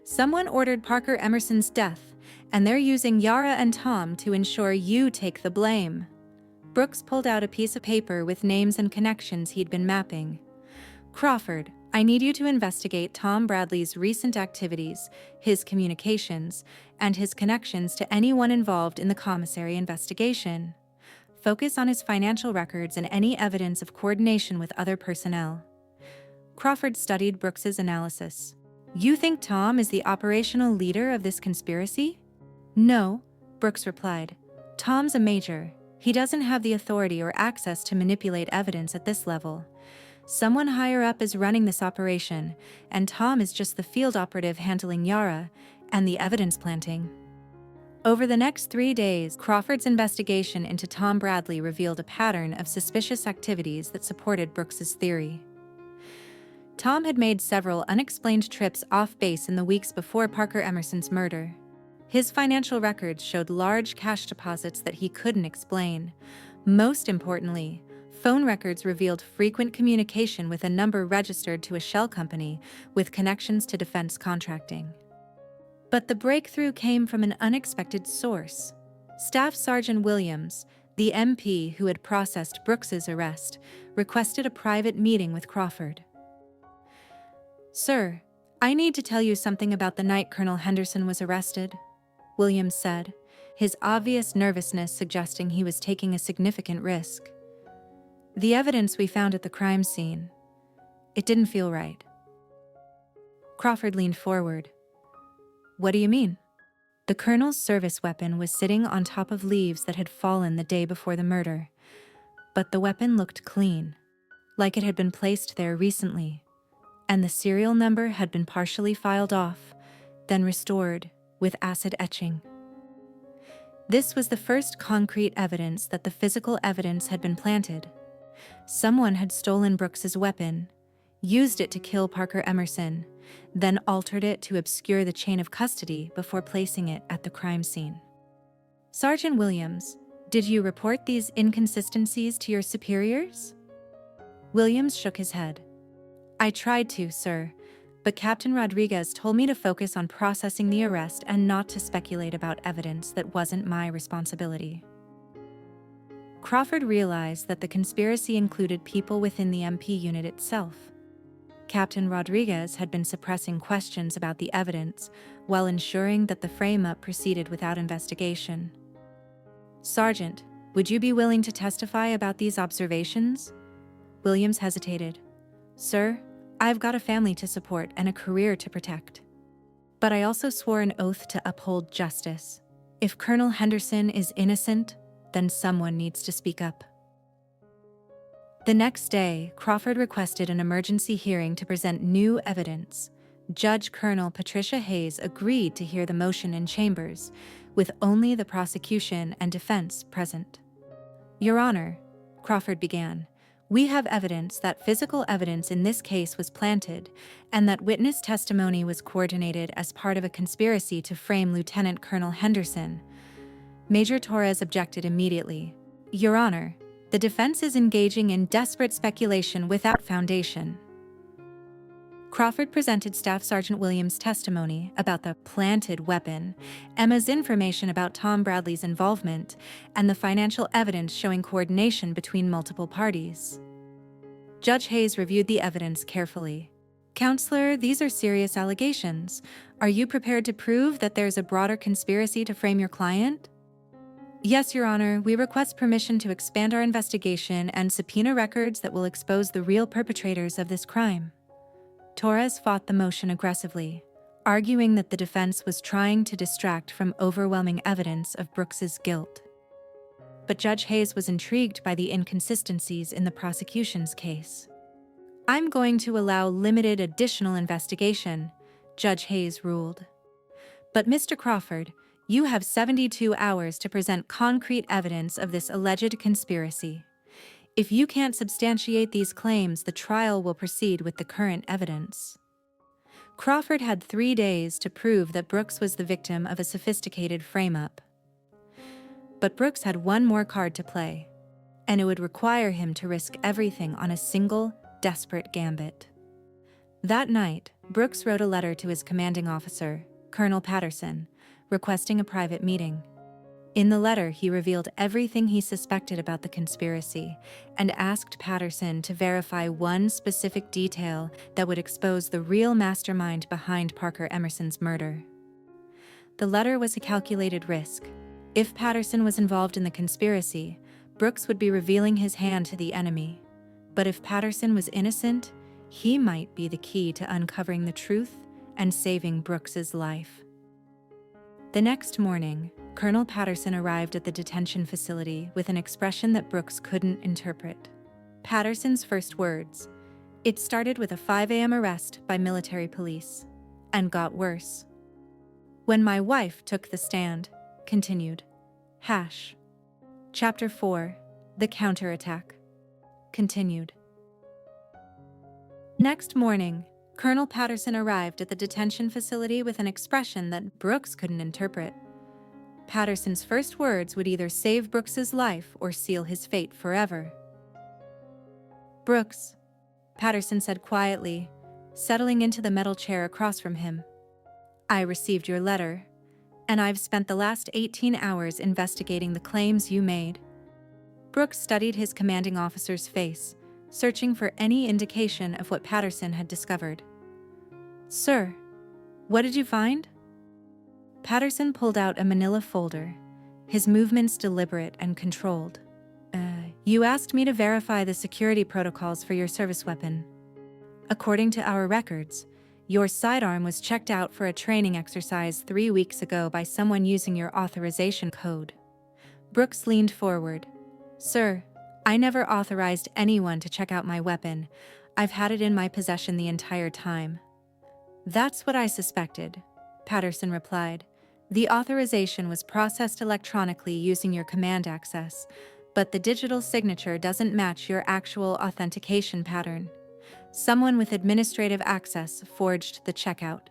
Someone ordered Parker Emerson's death, and they're using Yara and Tom to ensure you take the blame." Brooks pulled out a piece of paper with names and connections he'd been mapping. "Crawford, I need you to investigate Tom Bradley's recent activities, his communications, and his connections to anyone involved in the commissary investigation. Focus on his financial records and any evidence of coordination with other personnel." Crawford studied Brooks's analysis. "You think Tom is the operational leader of this conspiracy?" "No," Brooks replied. "Tom's a major. He doesn't have the authority or access to manipulate evidence at this level. Someone higher up is running this operation, and Tom is just the field operative handling Yara and the evidence planting." Over the next 3 days, Crawford's investigation into Tom Bradley revealed a pattern of suspicious activities that supported Brooks's theory. Tom had made several unexplained trips off base in the weeks before Parker Emerson's murder. His financial records showed large cash deposits that he couldn't explain. Most importantly, phone records revealed frequent communication with a number registered to a shell company with connections to defense contracting. But the breakthrough came from an unexpected source. Staff Sergeant Williams, the MP who had processed Brooks's arrest, requested a private meeting with Crawford. "Sir, I need to tell you something about the night Colonel Henderson was arrested," Williams said, his obvious nervousness suggesting he was taking a significant risk. "The evidence we found at the crime scene, it didn't feel right." Crawford leaned forward. "What do you mean?" "The colonel's service weapon was sitting on top of leaves that had fallen the day before the murder, but the weapon looked clean, like it had been placed there recently, and the serial number had been partially filed off, then restored with acid etching. This was the first concrete evidence that the physical evidence had been planted. Someone had stolen Brooks's weapon, used it to kill Parker Emerson, then altered it to obscure the chain of custody before placing it at the crime scene." "Sergeant Williams, did you report these inconsistencies to your superiors?" Williams shook his head. "I tried to, sir, but Captain Rodriguez told me to focus on processing the arrest and not to speculate about evidence that wasn't my responsibility." Crawford realized that the conspiracy included people within the MP unit itself. Captain Rodriguez had been suppressing questions about the evidence while ensuring that the frame-up proceeded without investigation. "Sergeant, would you be willing to testify about these observations?" Williams hesitated. "Sir, I've got a family to support and a career to protect." But I also swore an oath to uphold justice. If Colonel Henderson is innocent, then someone needs to speak up. The next day, Crawford requested an emergency hearing to present new evidence. Judge Colonel Patricia Hayes agreed to hear the motion in chambers, with only the prosecution and defense present. Your Honor, Crawford began, we have evidence that physical evidence in this case was planted and that witness testimony was coordinated as part of a conspiracy to frame Lieutenant Colonel Henderson. Major Torres objected immediately. Your Honor, the defense is engaging in desperate speculation without foundation. Crawford presented Staff Sergeant Williams' testimony about the planted weapon, Emma's information about Tom Bradley's involvement, and the financial evidence showing coordination between multiple parties. Judge Hayes reviewed the evidence carefully. Counselor, these are serious allegations. Are you prepared to prove that there's a broader conspiracy to frame your client? Yes, Your Honor, we request permission to expand our investigation and subpoena records that will expose the real perpetrators of this crime. Torres fought the motion aggressively, arguing that the defense was trying to distract from overwhelming evidence of Brooks's guilt. But Judge Hayes was intrigued by the inconsistencies in the prosecution's case. I'm going to allow limited additional investigation, Judge Hayes ruled. But Mr. Crawford, you have 72 hours to present concrete evidence of this alleged conspiracy. If you can't substantiate these claims, the trial will proceed with the current evidence. Crawford had 3 days to prove that Brooks was the victim of a sophisticated frame-up. But Brooks had one more card to play, and it would require him to risk everything on a single, desperate gambit. That night, Brooks wrote a letter to his commanding officer, Colonel Patterson, requesting a private meeting. In the letter, he revealed everything he suspected about the conspiracy and asked Patterson to verify one specific detail that would expose the real mastermind behind Parker Emerson's murder. The letter was a calculated risk. If Patterson was involved in the conspiracy, Brooks would be revealing his hand to the enemy. But if Patterson was innocent, he might be the key to uncovering the truth and saving Brooks's life. The next morning, Colonel Patterson arrived at the detention facility with an expression that Brooks couldn't interpret. Patterson's first words, "It started with a 5 a.m. arrest by military police, and got worse. When my wife took the stand," continued. Chapter 4, The Counterattack, continued. Next morning, Colonel Patterson arrived at the detention facility with an expression that Brooks couldn't interpret. Patterson's first words would either save Brooks's life or seal his fate forever. "Brooks," Patterson said quietly, settling into the metal chair across from him. "I received your letter, and I've spent the last 18 hours investigating the claims you made." Brooks studied his commanding officer's face, searching for any indication of what Patterson had discovered. "Sir, what did you find?" Patterson pulled out a manila folder, his movements deliberate and controlled. You asked me to verify the security protocols for your service weapon. According to our records, your sidearm was checked out for a training exercise 3 weeks ago by someone using your authorization code." Brooks leaned forward. "Sir, I never authorized anyone to check out my weapon. I've had it in my possession the entire time." "That's what I suspected," Patterson replied. "The authorization was processed electronically using your command access, but the digital signature doesn't match your actual authentication pattern. Someone with administrative access forged the checkout."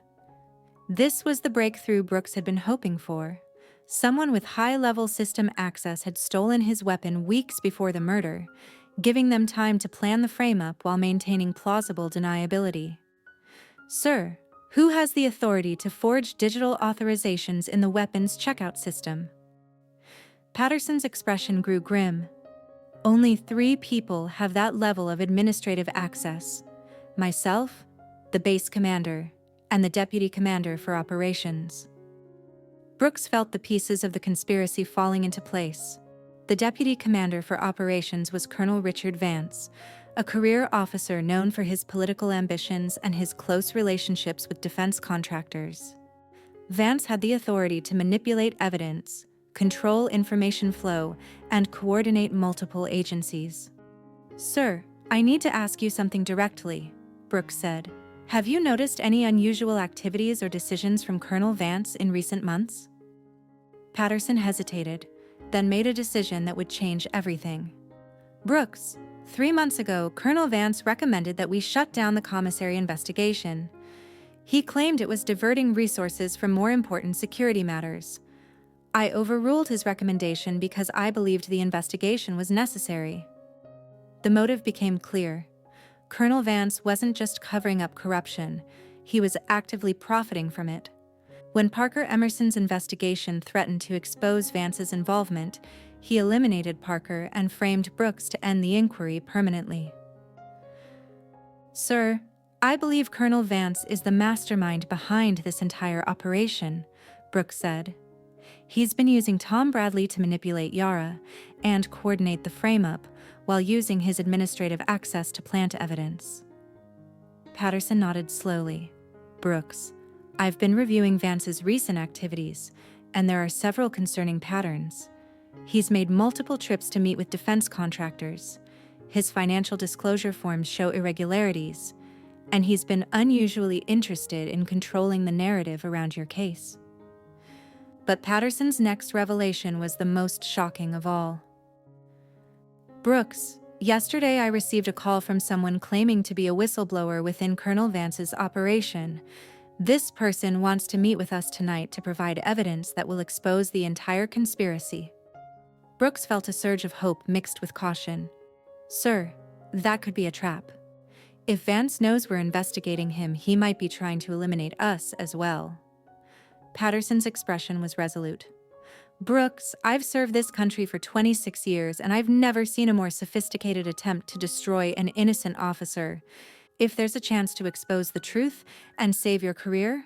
This was the breakthrough Brooks had been hoping for. Someone with high-level system access had stolen his weapon weeks before the murder, giving them time to plan the frame-up while maintaining plausible deniability. "Sir, who has the authority to forge digital authorizations in the weapons checkout system?" Patterson's expression grew grim. "Only 3 people have that level of administrative access: myself, the base commander, and the deputy commander for operations." Brooks felt the pieces of the conspiracy falling into place. The deputy commander for operations was Colonel Richard Vance, a career officer known for his political ambitions and his close relationships with defense contractors. Vance had the authority to manipulate evidence, control information flow, and coordinate multiple agencies. "Sir, I need to ask you something directly," Brooks said. "Have you noticed any unusual activities or decisions from Colonel Vance in recent months?" Patterson hesitated, then made a decision that would change everything. "Brooks, 3 months ago, Colonel Vance recommended that we shut down the commissary investigation. He claimed it was diverting resources from more important security matters. I overruled his recommendation because I believed the investigation was necessary." The motive became clear. Colonel Vance wasn't just covering up corruption, he was actively profiting from it. When Parker Emerson's investigation threatened to expose Vance's involvement, he eliminated Parker and framed Brooks to end the inquiry permanently. "Sir, I believe Colonel Vance is the mastermind behind this entire operation," Brooks said. "He's been using Tom Bradley to manipulate Yara and coordinate the frame-up, while using his administrative access to plant evidence." Patterson nodded slowly. "Brooks, I've been reviewing Vance's recent activities, and there are several concerning patterns. He's made multiple trips to meet with defense contractors. His financial disclosure forms show irregularities, and he's been unusually interested in controlling the narrative around your case." But Patterson's next revelation was the most shocking of all. "Brooks, yesterday I received a call from someone claiming to be a whistleblower within Colonel Vance's operation. This person wants to meet with us tonight to provide evidence that will expose the entire conspiracy." Brooks felt a surge of hope mixed with caution. "Sir, that could be a trap. If Vance knows we're investigating him, he might be trying to eliminate us as well." Patterson's expression was resolute. "Brooks, I've served this country for 26 years, and I've never seen a more sophisticated attempt to destroy an innocent officer. If there's a chance to expose the truth and save your career,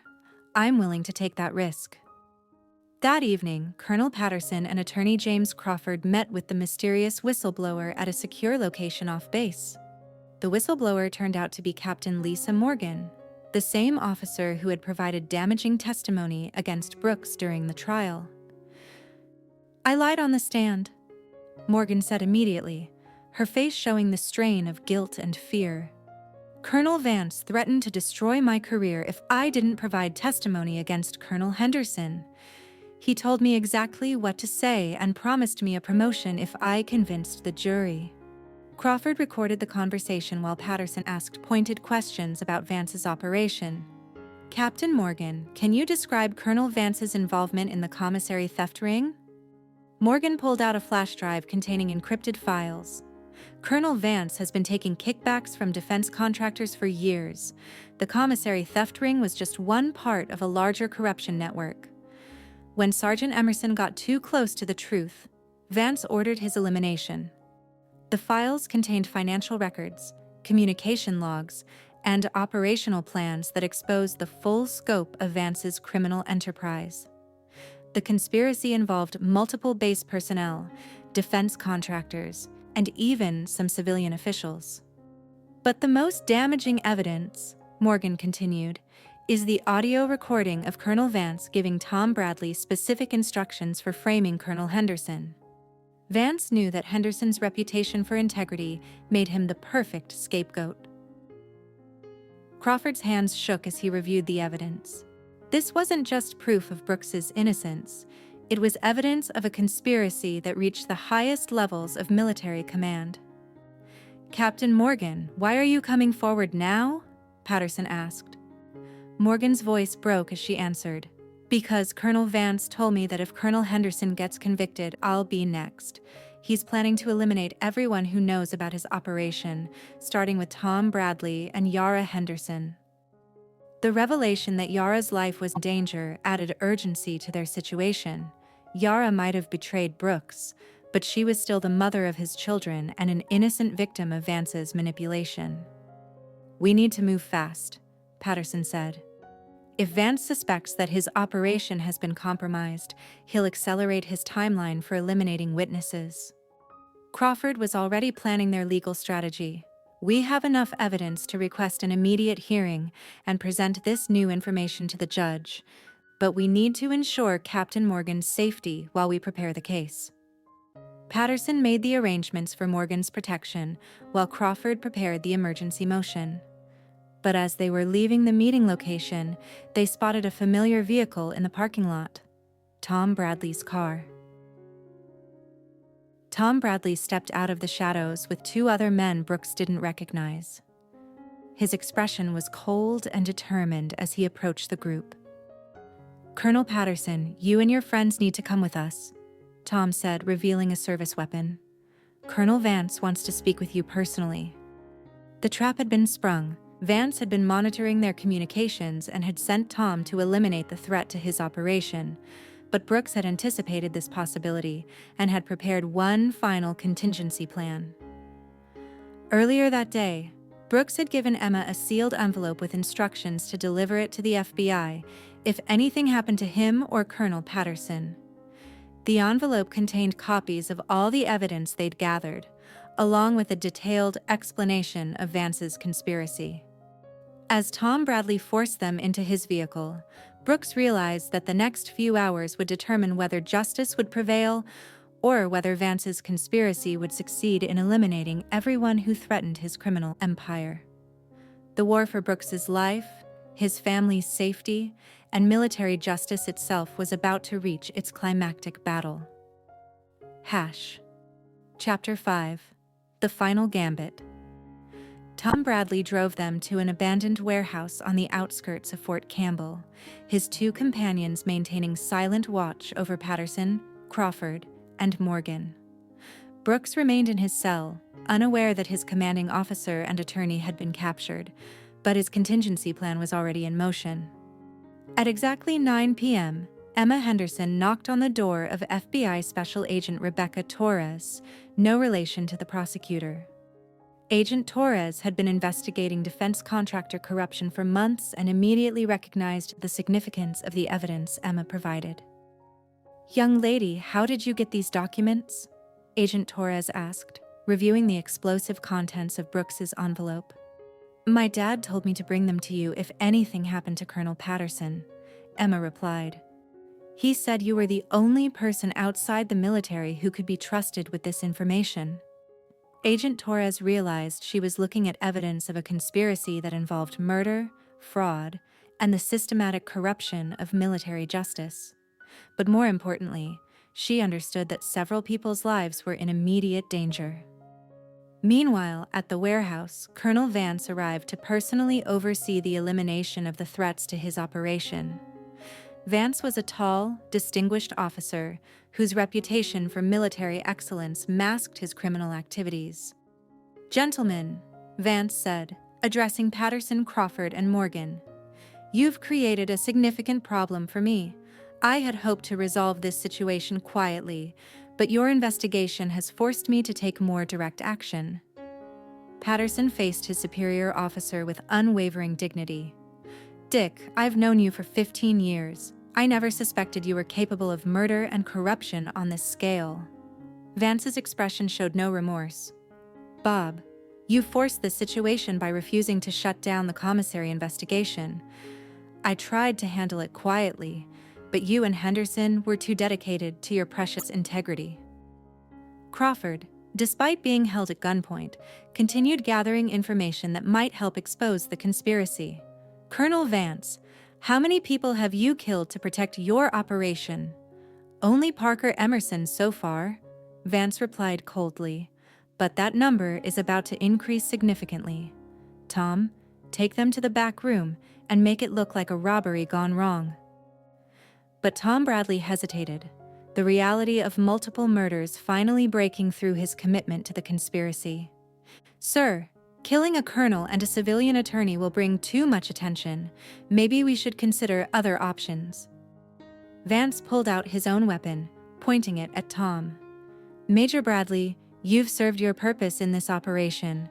I'm willing to take that risk." That evening, Colonel Patterson and Attorney James Crawford met with the mysterious whistleblower at a secure location off base. The whistleblower turned out to be Captain Lisa Morgan, the same officer who had provided damaging testimony against Brooks during the trial. "I lied on the stand," Morgan said immediately, her face showing the strain of guilt and fear. "Colonel Vance threatened to destroy my career if I didn't provide testimony against Colonel Henderson. He told me exactly what to say and promised me a promotion if I convinced the jury." Crawford recorded the conversation while Patterson asked pointed questions about Vance's operation. "Captain Morgan, can you describe Colonel Vance's involvement in the commissary theft ring?" Morgan pulled out a flash drive containing encrypted files. "Colonel Vance has been taking kickbacks from defense contractors for years. The commissary theft ring was just one part of a larger corruption network. When Sergeant Emerson got too close to the truth, Vance ordered his elimination." The files contained financial records, communication logs, and operational plans that exposed the full scope of Vance's criminal enterprise. The conspiracy involved multiple base personnel, defense contractors, and even some civilian officials. "But the most damaging evidence," Morgan continued, "is the audio recording of Colonel Vance giving Tom Bradley specific instructions for framing Colonel Henderson. Vance knew that Henderson's reputation for integrity made him the perfect scapegoat." Crawford's hands shook as he reviewed the evidence. This wasn't just proof of Brooks's innocence. It was evidence of a conspiracy that reached the highest levels of military command. "Captain Morgan, why are you coming forward now?" Patterson asked. Morgan's voice broke as she answered, "Because Colonel Vance told me that if Colonel Henderson gets convicted, I'll be next. He's planning to eliminate everyone who knows about his operation, starting with Tom Bradley and Yara Henderson." The revelation that Yara's life was in danger added urgency to their situation. Yara might have betrayed Brooks, but she was still the mother of his children and an innocent victim of Vance's manipulation. "We need to move fast," Patterson said. "If Vance suspects that his operation has been compromised, he'll accelerate his timeline for eliminating witnesses." Crawford was already planning their legal strategy. "We have enough evidence to request an immediate hearing and present this new information to the judge. but we need to ensure Captain Morgan's safety while we prepare the case. Patterson made the arrangements for Morgan's protection, while Crawford prepared the emergency motion. But as they were leaving the meeting location, they spotted a familiar vehicle in the parking lot: Tom Bradley's car. Tom Bradley stepped out of the shadows with two other men Brooks didn't recognize. His expression was cold and determined as he approached the group. "Colonel Patterson, you and your friends need to come with us," Tom said, revealing a service weapon. "Colonel Vance wants to speak with you personally." The trap had been sprung. Vance had been monitoring their communications and had sent Tom to eliminate the threat to his operation, but Brooks had anticipated this possibility and had prepared one final contingency plan. Earlier that day, Brooks had given Emma a sealed envelope with instructions to deliver it to the FBI if anything happened to him or Colonel Patterson. The envelope contained copies of all the evidence they'd gathered, along with a detailed explanation of Vance's conspiracy. As Tom Bradley forced them into his vehicle, Brooks realized that the next few hours would determine whether justice would prevail or whether Vance's conspiracy would succeed in eliminating everyone who threatened his criminal empire. The war for Brooks's life, his family's safety, and military justice itself was about to reach its climactic battle. Chapter 5: The Final Gambit. Tom Bradley drove them to an abandoned warehouse on the outskirts of Fort Campbell, his two companions maintaining silent watch over Patterson, Crawford, and Morgan. Brooks remained in his cell, unaware that his commanding officer and attorney had been captured, but his contingency plan was already in motion. At exactly 9 p.m., Emma Henderson knocked on the door of FBI Special Agent Rebecca Torres, no relation to the prosecutor. Agent Torres had been investigating defense contractor corruption for months and immediately recognized the significance of the evidence Emma provided. "Young lady, how did you get these documents?" Agent Torres asked, reviewing the explosive contents of Brooks's envelope. "My dad told me to bring them to you if anything happened to Colonel Patterson," Emma replied. "He said you were the only person outside the military who could be trusted with this information." Agent Torres realized she was looking at evidence of a conspiracy that involved murder, fraud, and the systematic corruption of military justice. But more importantly, she understood that several people's lives were in immediate danger. Meanwhile, at the warehouse, Colonel Vance arrived to personally oversee the elimination of the threats to his operation. Vance was a tall, distinguished officer whose reputation for military excellence masked his criminal activities. "Gentlemen," Vance said, addressing Patterson, Crawford, and Morgan, "you've created a significant problem for me. I had hoped to resolve this situation quietly, but your investigation has forced me to take more direct action." Patterson faced his superior officer with unwavering dignity. "Dick, I've known you for 15 years. I never suspected you were capable of murder and corruption on this scale." Vance's expression showed no remorse. "Bob, you forced this situation by refusing to shut down the commissary investigation. I tried to handle it quietly, but you and Henderson were too dedicated to your precious integrity." Crawford, despite being held at gunpoint, continued gathering information that might help expose the conspiracy. "Colonel Vance, how many people have you killed to protect your operation?" "Only Parker Emerson so far," Vance replied coldly, "but that number is about to increase significantly. Tom, take them to the back room and make it look like a robbery gone wrong." But Tom Bradley hesitated, the reality of multiple murders finally breaking through his commitment to the conspiracy. "Sir, killing a colonel and a civilian attorney will bring too much attention. Maybe we should consider other options." Vance pulled out his own weapon, pointing it at Tom. "Major Bradley, you've served your purpose in this operation.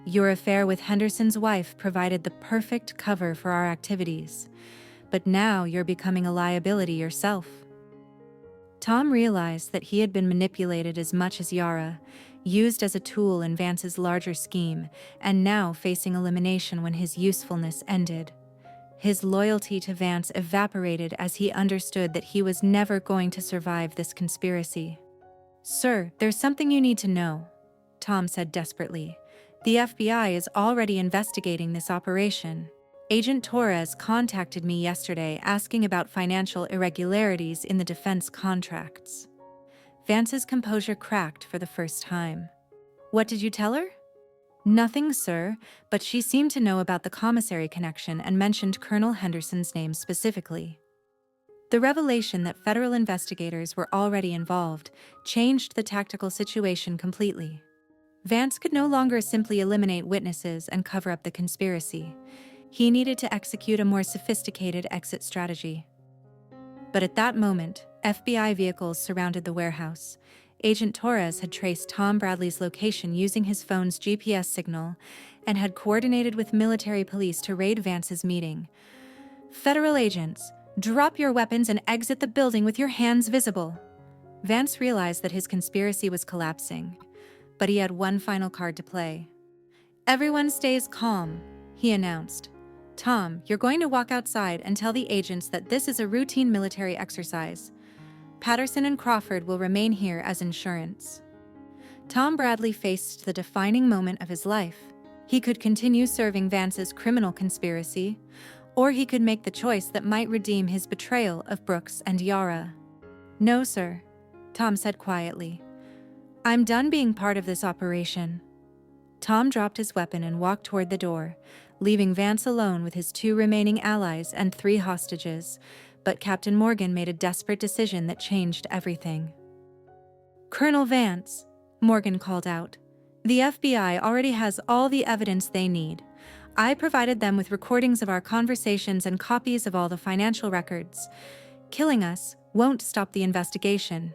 Your affair with Henderson's wife provided the perfect cover for our activities, but now you're becoming a liability yourself." Tom realized that he had been manipulated as much as Yara, used as a tool in Vance's larger scheme, and now facing elimination when his usefulness ended. His loyalty to Vance evaporated as he understood that he was never going to survive this conspiracy. "Sir, there's something you need to know," Tom said desperately. "The FBI is already investigating this operation. Agent Torres contacted me yesterday asking about financial irregularities in the defense contracts." Vance's composure cracked for the first time. "What did you tell her?" "Nothing, sir, but she seemed to know about the commissary connection and mentioned Colonel Henderson's name specifically." The revelation that federal investigators were already involved changed the tactical situation completely. Vance could no longer simply eliminate witnesses and cover up the conspiracy. He needed to execute a more sophisticated exit strategy. But at that moment, FBI vehicles surrounded the warehouse. Agent Torres had traced Tom Bradley's location using his phone's GPS signal and had coordinated with military police to raid Vance's meeting. "Federal agents, drop your weapons and exit the building with your hands visible." Vance realized that his conspiracy was collapsing, but he had one final card to play. "Everyone stays calm," he announced. "Tom, you're going to walk outside and tell the agents that this is a routine military exercise. Patterson and Crawford will remain here as insurance." Tom Bradley faced the defining moment of his life. He could continue serving Vance's criminal conspiracy, or he could make the choice that might redeem his betrayal of Brooks and Yara. "No, sir," Tom said quietly. "I'm done being part of this operation." Tom dropped his weapon and walked toward the door, leaving Vance alone with his 2 remaining allies and 3 hostages. But Captain Morgan made a desperate decision that changed everything. "Colonel Vance," Morgan called out, "the FBI already has all the evidence they need. I provided them with recordings of our conversations and copies of all the financial records. Killing us won't stop the investigation."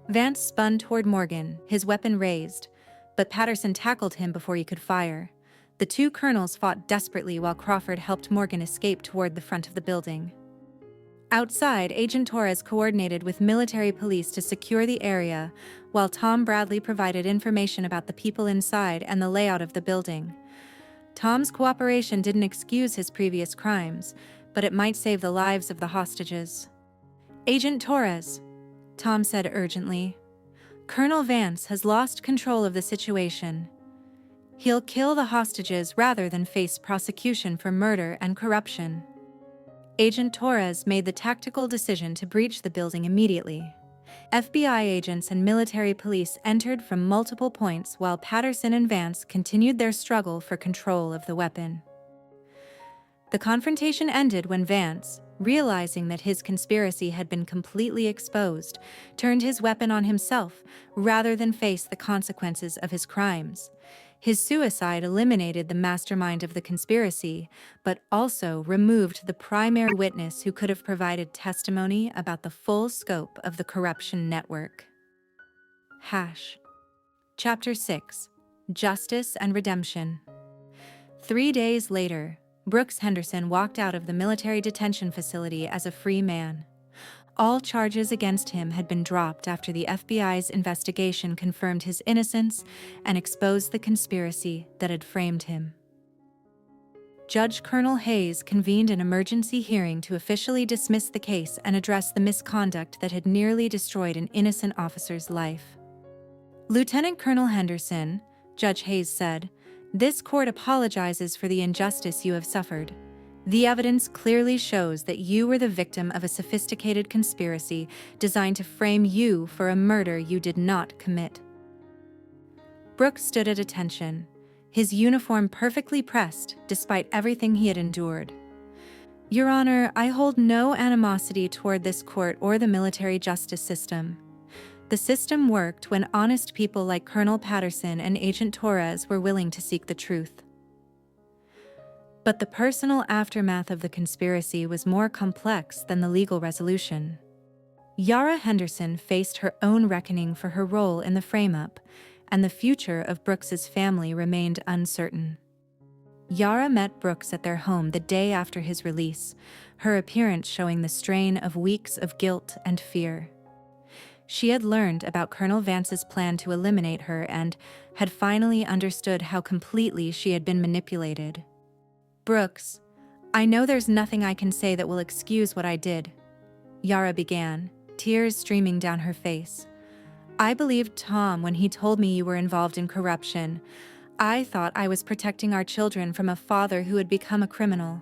Vance spun toward Morgan, his weapon raised, but Patterson tackled him before he could fire. The 2 colonels fought desperately while Crawford helped Morgan escape toward the front of the building. Outside, Agent Torres coordinated with military police to secure the area, while Tom Bradley provided information about the people inside and the layout of the building. Tom's cooperation didn't excuse his previous crimes, but it might save the lives of the hostages. "Agent Torres," Tom said urgently, "Colonel Vance has lost control of the situation. He'll kill the hostages rather than face prosecution for murder and corruption." Agent Torres made the tactical decision to breach the building immediately. FBI agents and military police entered from multiple points while Patterson and Vance continued their struggle for control of the weapon. The confrontation ended when Vance, realizing that his conspiracy had been completely exposed, turned his weapon on himself rather than face the consequences of his crimes. His suicide eliminated the mastermind of the conspiracy, but also removed the primary witness who could have provided testimony about the full scope of the corruption network. Chapter 6: Justice and Redemption. 3 days later, Brooks Henderson walked out of the military detention facility as a free man. All charges against him had been dropped after the FBI's investigation confirmed his innocence and exposed the conspiracy that had framed him. Judge Colonel Hayes convened an emergency hearing to officially dismiss the case and address the misconduct that had nearly destroyed an innocent officer's life. "Lieutenant Colonel Henderson," Judge Hayes said, "this court apologizes for the injustice you have suffered. The evidence clearly shows that you were the victim of a sophisticated conspiracy designed to frame you for a murder you did not commit." Brooks stood at attention, his uniform perfectly pressed despite everything he had endured. "Your Honor, I hold no animosity toward this court or the military justice system. The system worked when honest people like Colonel Patterson and Agent Torres were willing to seek the truth. But the personal aftermath of the conspiracy was more complex than the legal resolution. Yara Henderson faced her own reckoning for her role in the frame-up, and the future of Brooks's family remained uncertain. Yara met Brooks at their home the day after his release, her appearance showing the strain of weeks of guilt and fear. She had learned about Colonel Vance's plan to eliminate her and had finally understood how completely she had been manipulated. "Brooks, I know there's nothing I can say that will excuse what I did, Yara began, tears streaming down her face. I believed Tom when he told me you were involved in corruption. I thought I was protecting our children from a father who had become a criminal.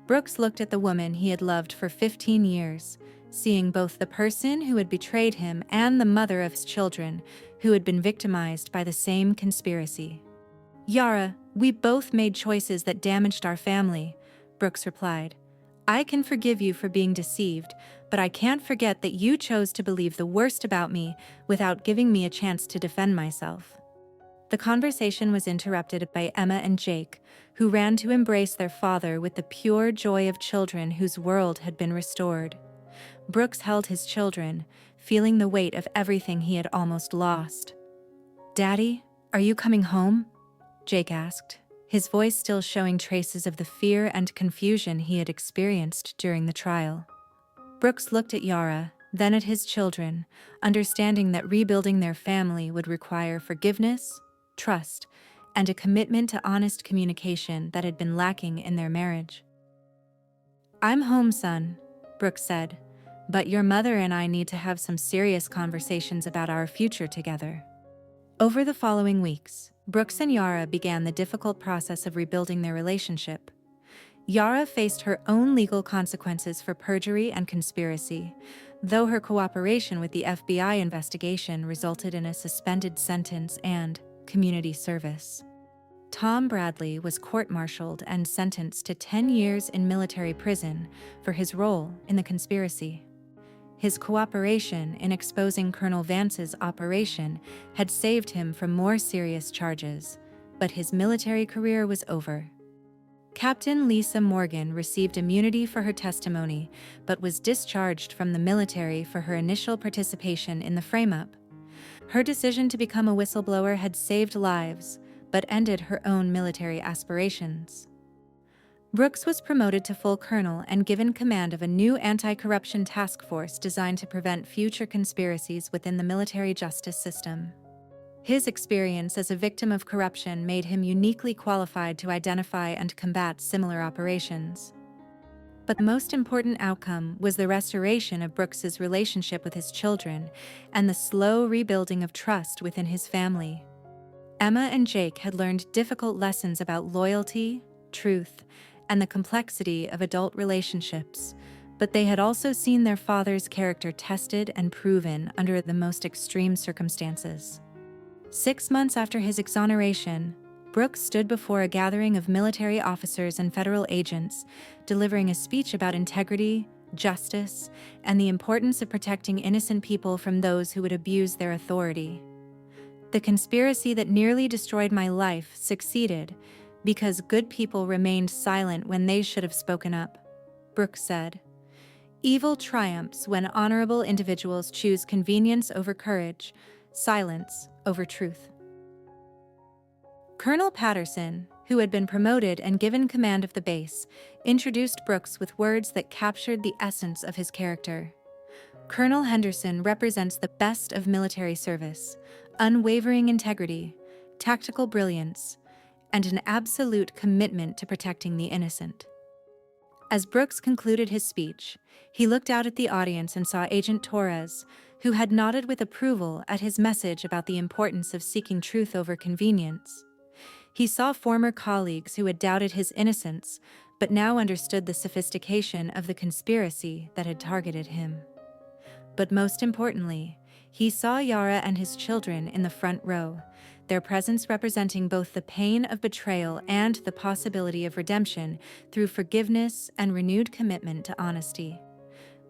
Brooks looked at the woman he had loved for 15 years, seeing both the person who had betrayed him and the mother of his children, who had been victimized by the same conspiracy. Yara, we both made choices that damaged our family, Brooks replied. I can forgive you for being deceived, but I can't forget that you chose to believe the worst about me without giving me a chance to defend myself. The conversation was interrupted by Emma and Jake, who ran to embrace their father with the pure joy of children whose world had been restored. Brooks held his children, feeling the weight of everything he had almost lost. Daddy, are you coming home? Jake asked, his voice still showing traces of the fear and confusion he had experienced during the trial. Brooks looked at Yara, then at his children, understanding that rebuilding their family would require forgiveness, trust, and a commitment to honest communication that had been lacking in their marriage. I'm home, son, Brooks said, but your mother and I need to have some serious conversations about our future together. Over the following weeks, Brooks and Yara began the difficult process of rebuilding their relationship. Yara faced her own legal consequences for perjury and conspiracy, though her cooperation with the FBI investigation resulted in a suspended sentence and community service. Tom Bradley was court-martialed and sentenced to 10 years in military prison for his role in the conspiracy. His cooperation in exposing Colonel Vance's operation had saved him from more serious charges, but his military career was over. Captain Lisa Morgan received immunity for her testimony, but was discharged from the military for her initial participation in the frame-up. Her decision to become a whistleblower had saved lives, but ended her own military aspirations. Brooks was promoted to full colonel and given command of a new anti-corruption task force designed to prevent future conspiracies within the military justice system. His experience as a victim of corruption made him uniquely qualified to identify and combat similar operations. But the most important outcome was the restoration of Brooks's relationship with his children and the slow rebuilding of trust within his family. Emma and Jake had learned difficult lessons about loyalty, truth, and the complexity of adult relationships, but they had also seen their father's character tested and proven under the most extreme circumstances. 6 months after his exoneration, Brooks stood before a gathering of military officers and federal agents, delivering a speech about integrity, justice, and the importance of protecting innocent people from those who would abuse their authority. The conspiracy that nearly destroyed my life succeeded because good people remained silent when they should have spoken up, Brooks said. Evil triumphs when honorable individuals choose convenience over courage, silence over truth. Colonel Patterson, who had been promoted and given command of the base, introduced Brooks with words that captured the essence of his character. Colonel Henderson represents the best of military service, unwavering integrity, tactical brilliance, and an absolute commitment to protecting the innocent. As Brooks concluded his speech, he looked out at the audience and saw Agent Torres, who had nodded with approval at his message about the importance of seeking truth over convenience. He saw former colleagues who had doubted his innocence, but now understood the sophistication of the conspiracy that had targeted him. But most importantly, he saw Yara and his children in the front row, their presence representing both the pain of betrayal and the possibility of redemption through forgiveness and renewed commitment to honesty.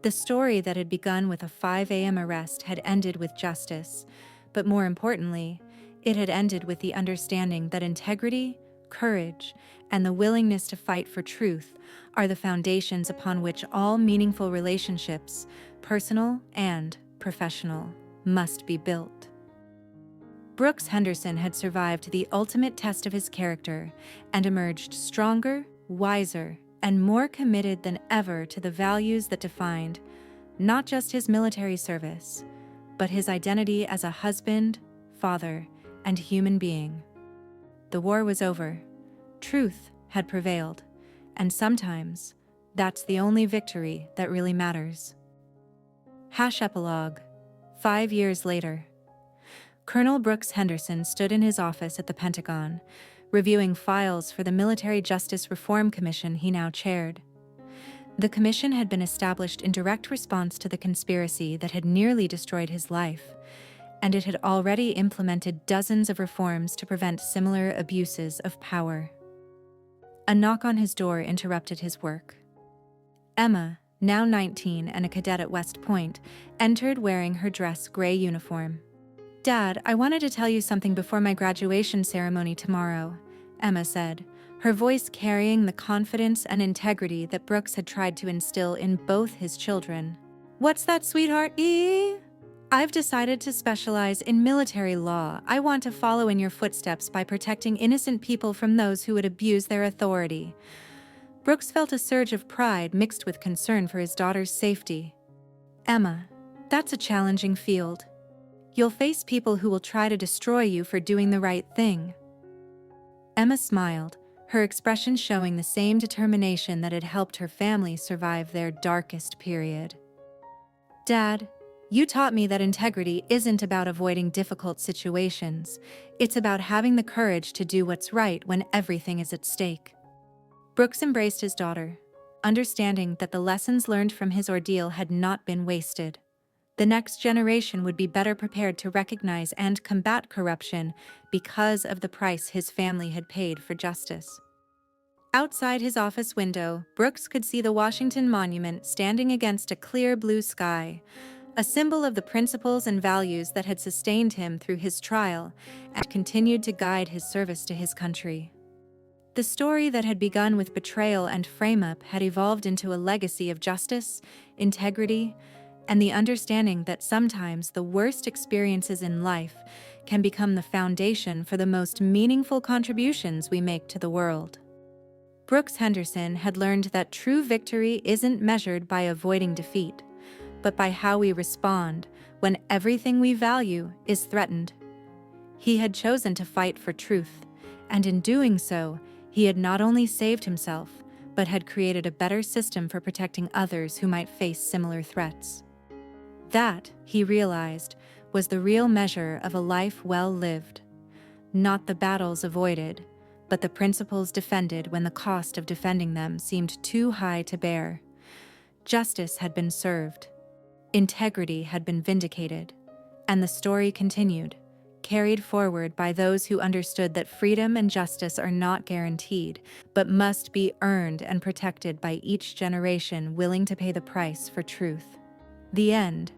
The story that had begun with a 5 a.m. arrest had ended with justice, but more importantly, it had ended with the understanding that integrity, courage, and the willingness to fight for truth are the foundations upon which all meaningful relationships, personal and professional, must be built. Brooks Henderson had survived the ultimate test of his character and emerged stronger, wiser, and more committed than ever to the values that defined not just his military service, but his identity as a husband, father, and human being. The war was over. Truth had prevailed, And sometimes, that's the only victory that really matters. Epilogue. 5 years later. Colonel Brooks Henderson stood in his office at the Pentagon, reviewing files for the Military Justice Reform Commission he now chaired. The commission had been established in direct response to the conspiracy that had nearly destroyed his life, and it had already implemented dozens of reforms to prevent similar abuses of power. A knock on his door interrupted his work. Emma, now 19 and a cadet at West Point, entered wearing her dress gray uniform. "Dad, I wanted to tell you something before my graduation ceremony tomorrow," Emma said, her voice carrying the confidence and integrity that Brooks had tried to instill in both his children. "What's that, sweetheart? I've decided to specialize in military law. I want to follow in your footsteps by protecting innocent people from those who would abuse their authority." Brooks felt a surge of pride mixed with concern for his daughter's safety. "Emma, that's a challenging field. You'll face people who will try to destroy you for doing the right thing." Emma smiled, her expression showing the same determination that had helped her family survive their darkest period. "Dad, you taught me that integrity isn't about avoiding difficult situations. It's about having the courage to do what's right when everything is at stake." Brooks embraced his daughter, understanding that the lessons learned from his ordeal had not been wasted. The next generation would be better prepared to recognize and combat corruption because of the price his family had paid for justice. Outside his office window, Brooks could see the Washington Monument standing against a clear blue sky, a symbol of the principles and values that had sustained him through his trial and continued to guide his service to his country. The story that had begun with betrayal and frame-up had evolved into a legacy of justice, integrity, and the understanding that sometimes the worst experiences in life can become the foundation for the most meaningful contributions we make to the world. Brooks Henderson had learned that true victory isn't measured by avoiding defeat, but by how we respond when everything we value is threatened. He had chosen to fight for truth, and in doing so, he had not only saved himself, but had created a better system for protecting others who might face similar threats. That, he realized, was the real measure of a life well lived. Not the battles avoided, but the principles defended when the cost of defending them seemed too high to bear. Justice had been served. Integrity had been vindicated. And the story continued, carried forward by those who understood that freedom and justice are not guaranteed, but must be earned and protected by each generation willing to pay the price for truth. The end.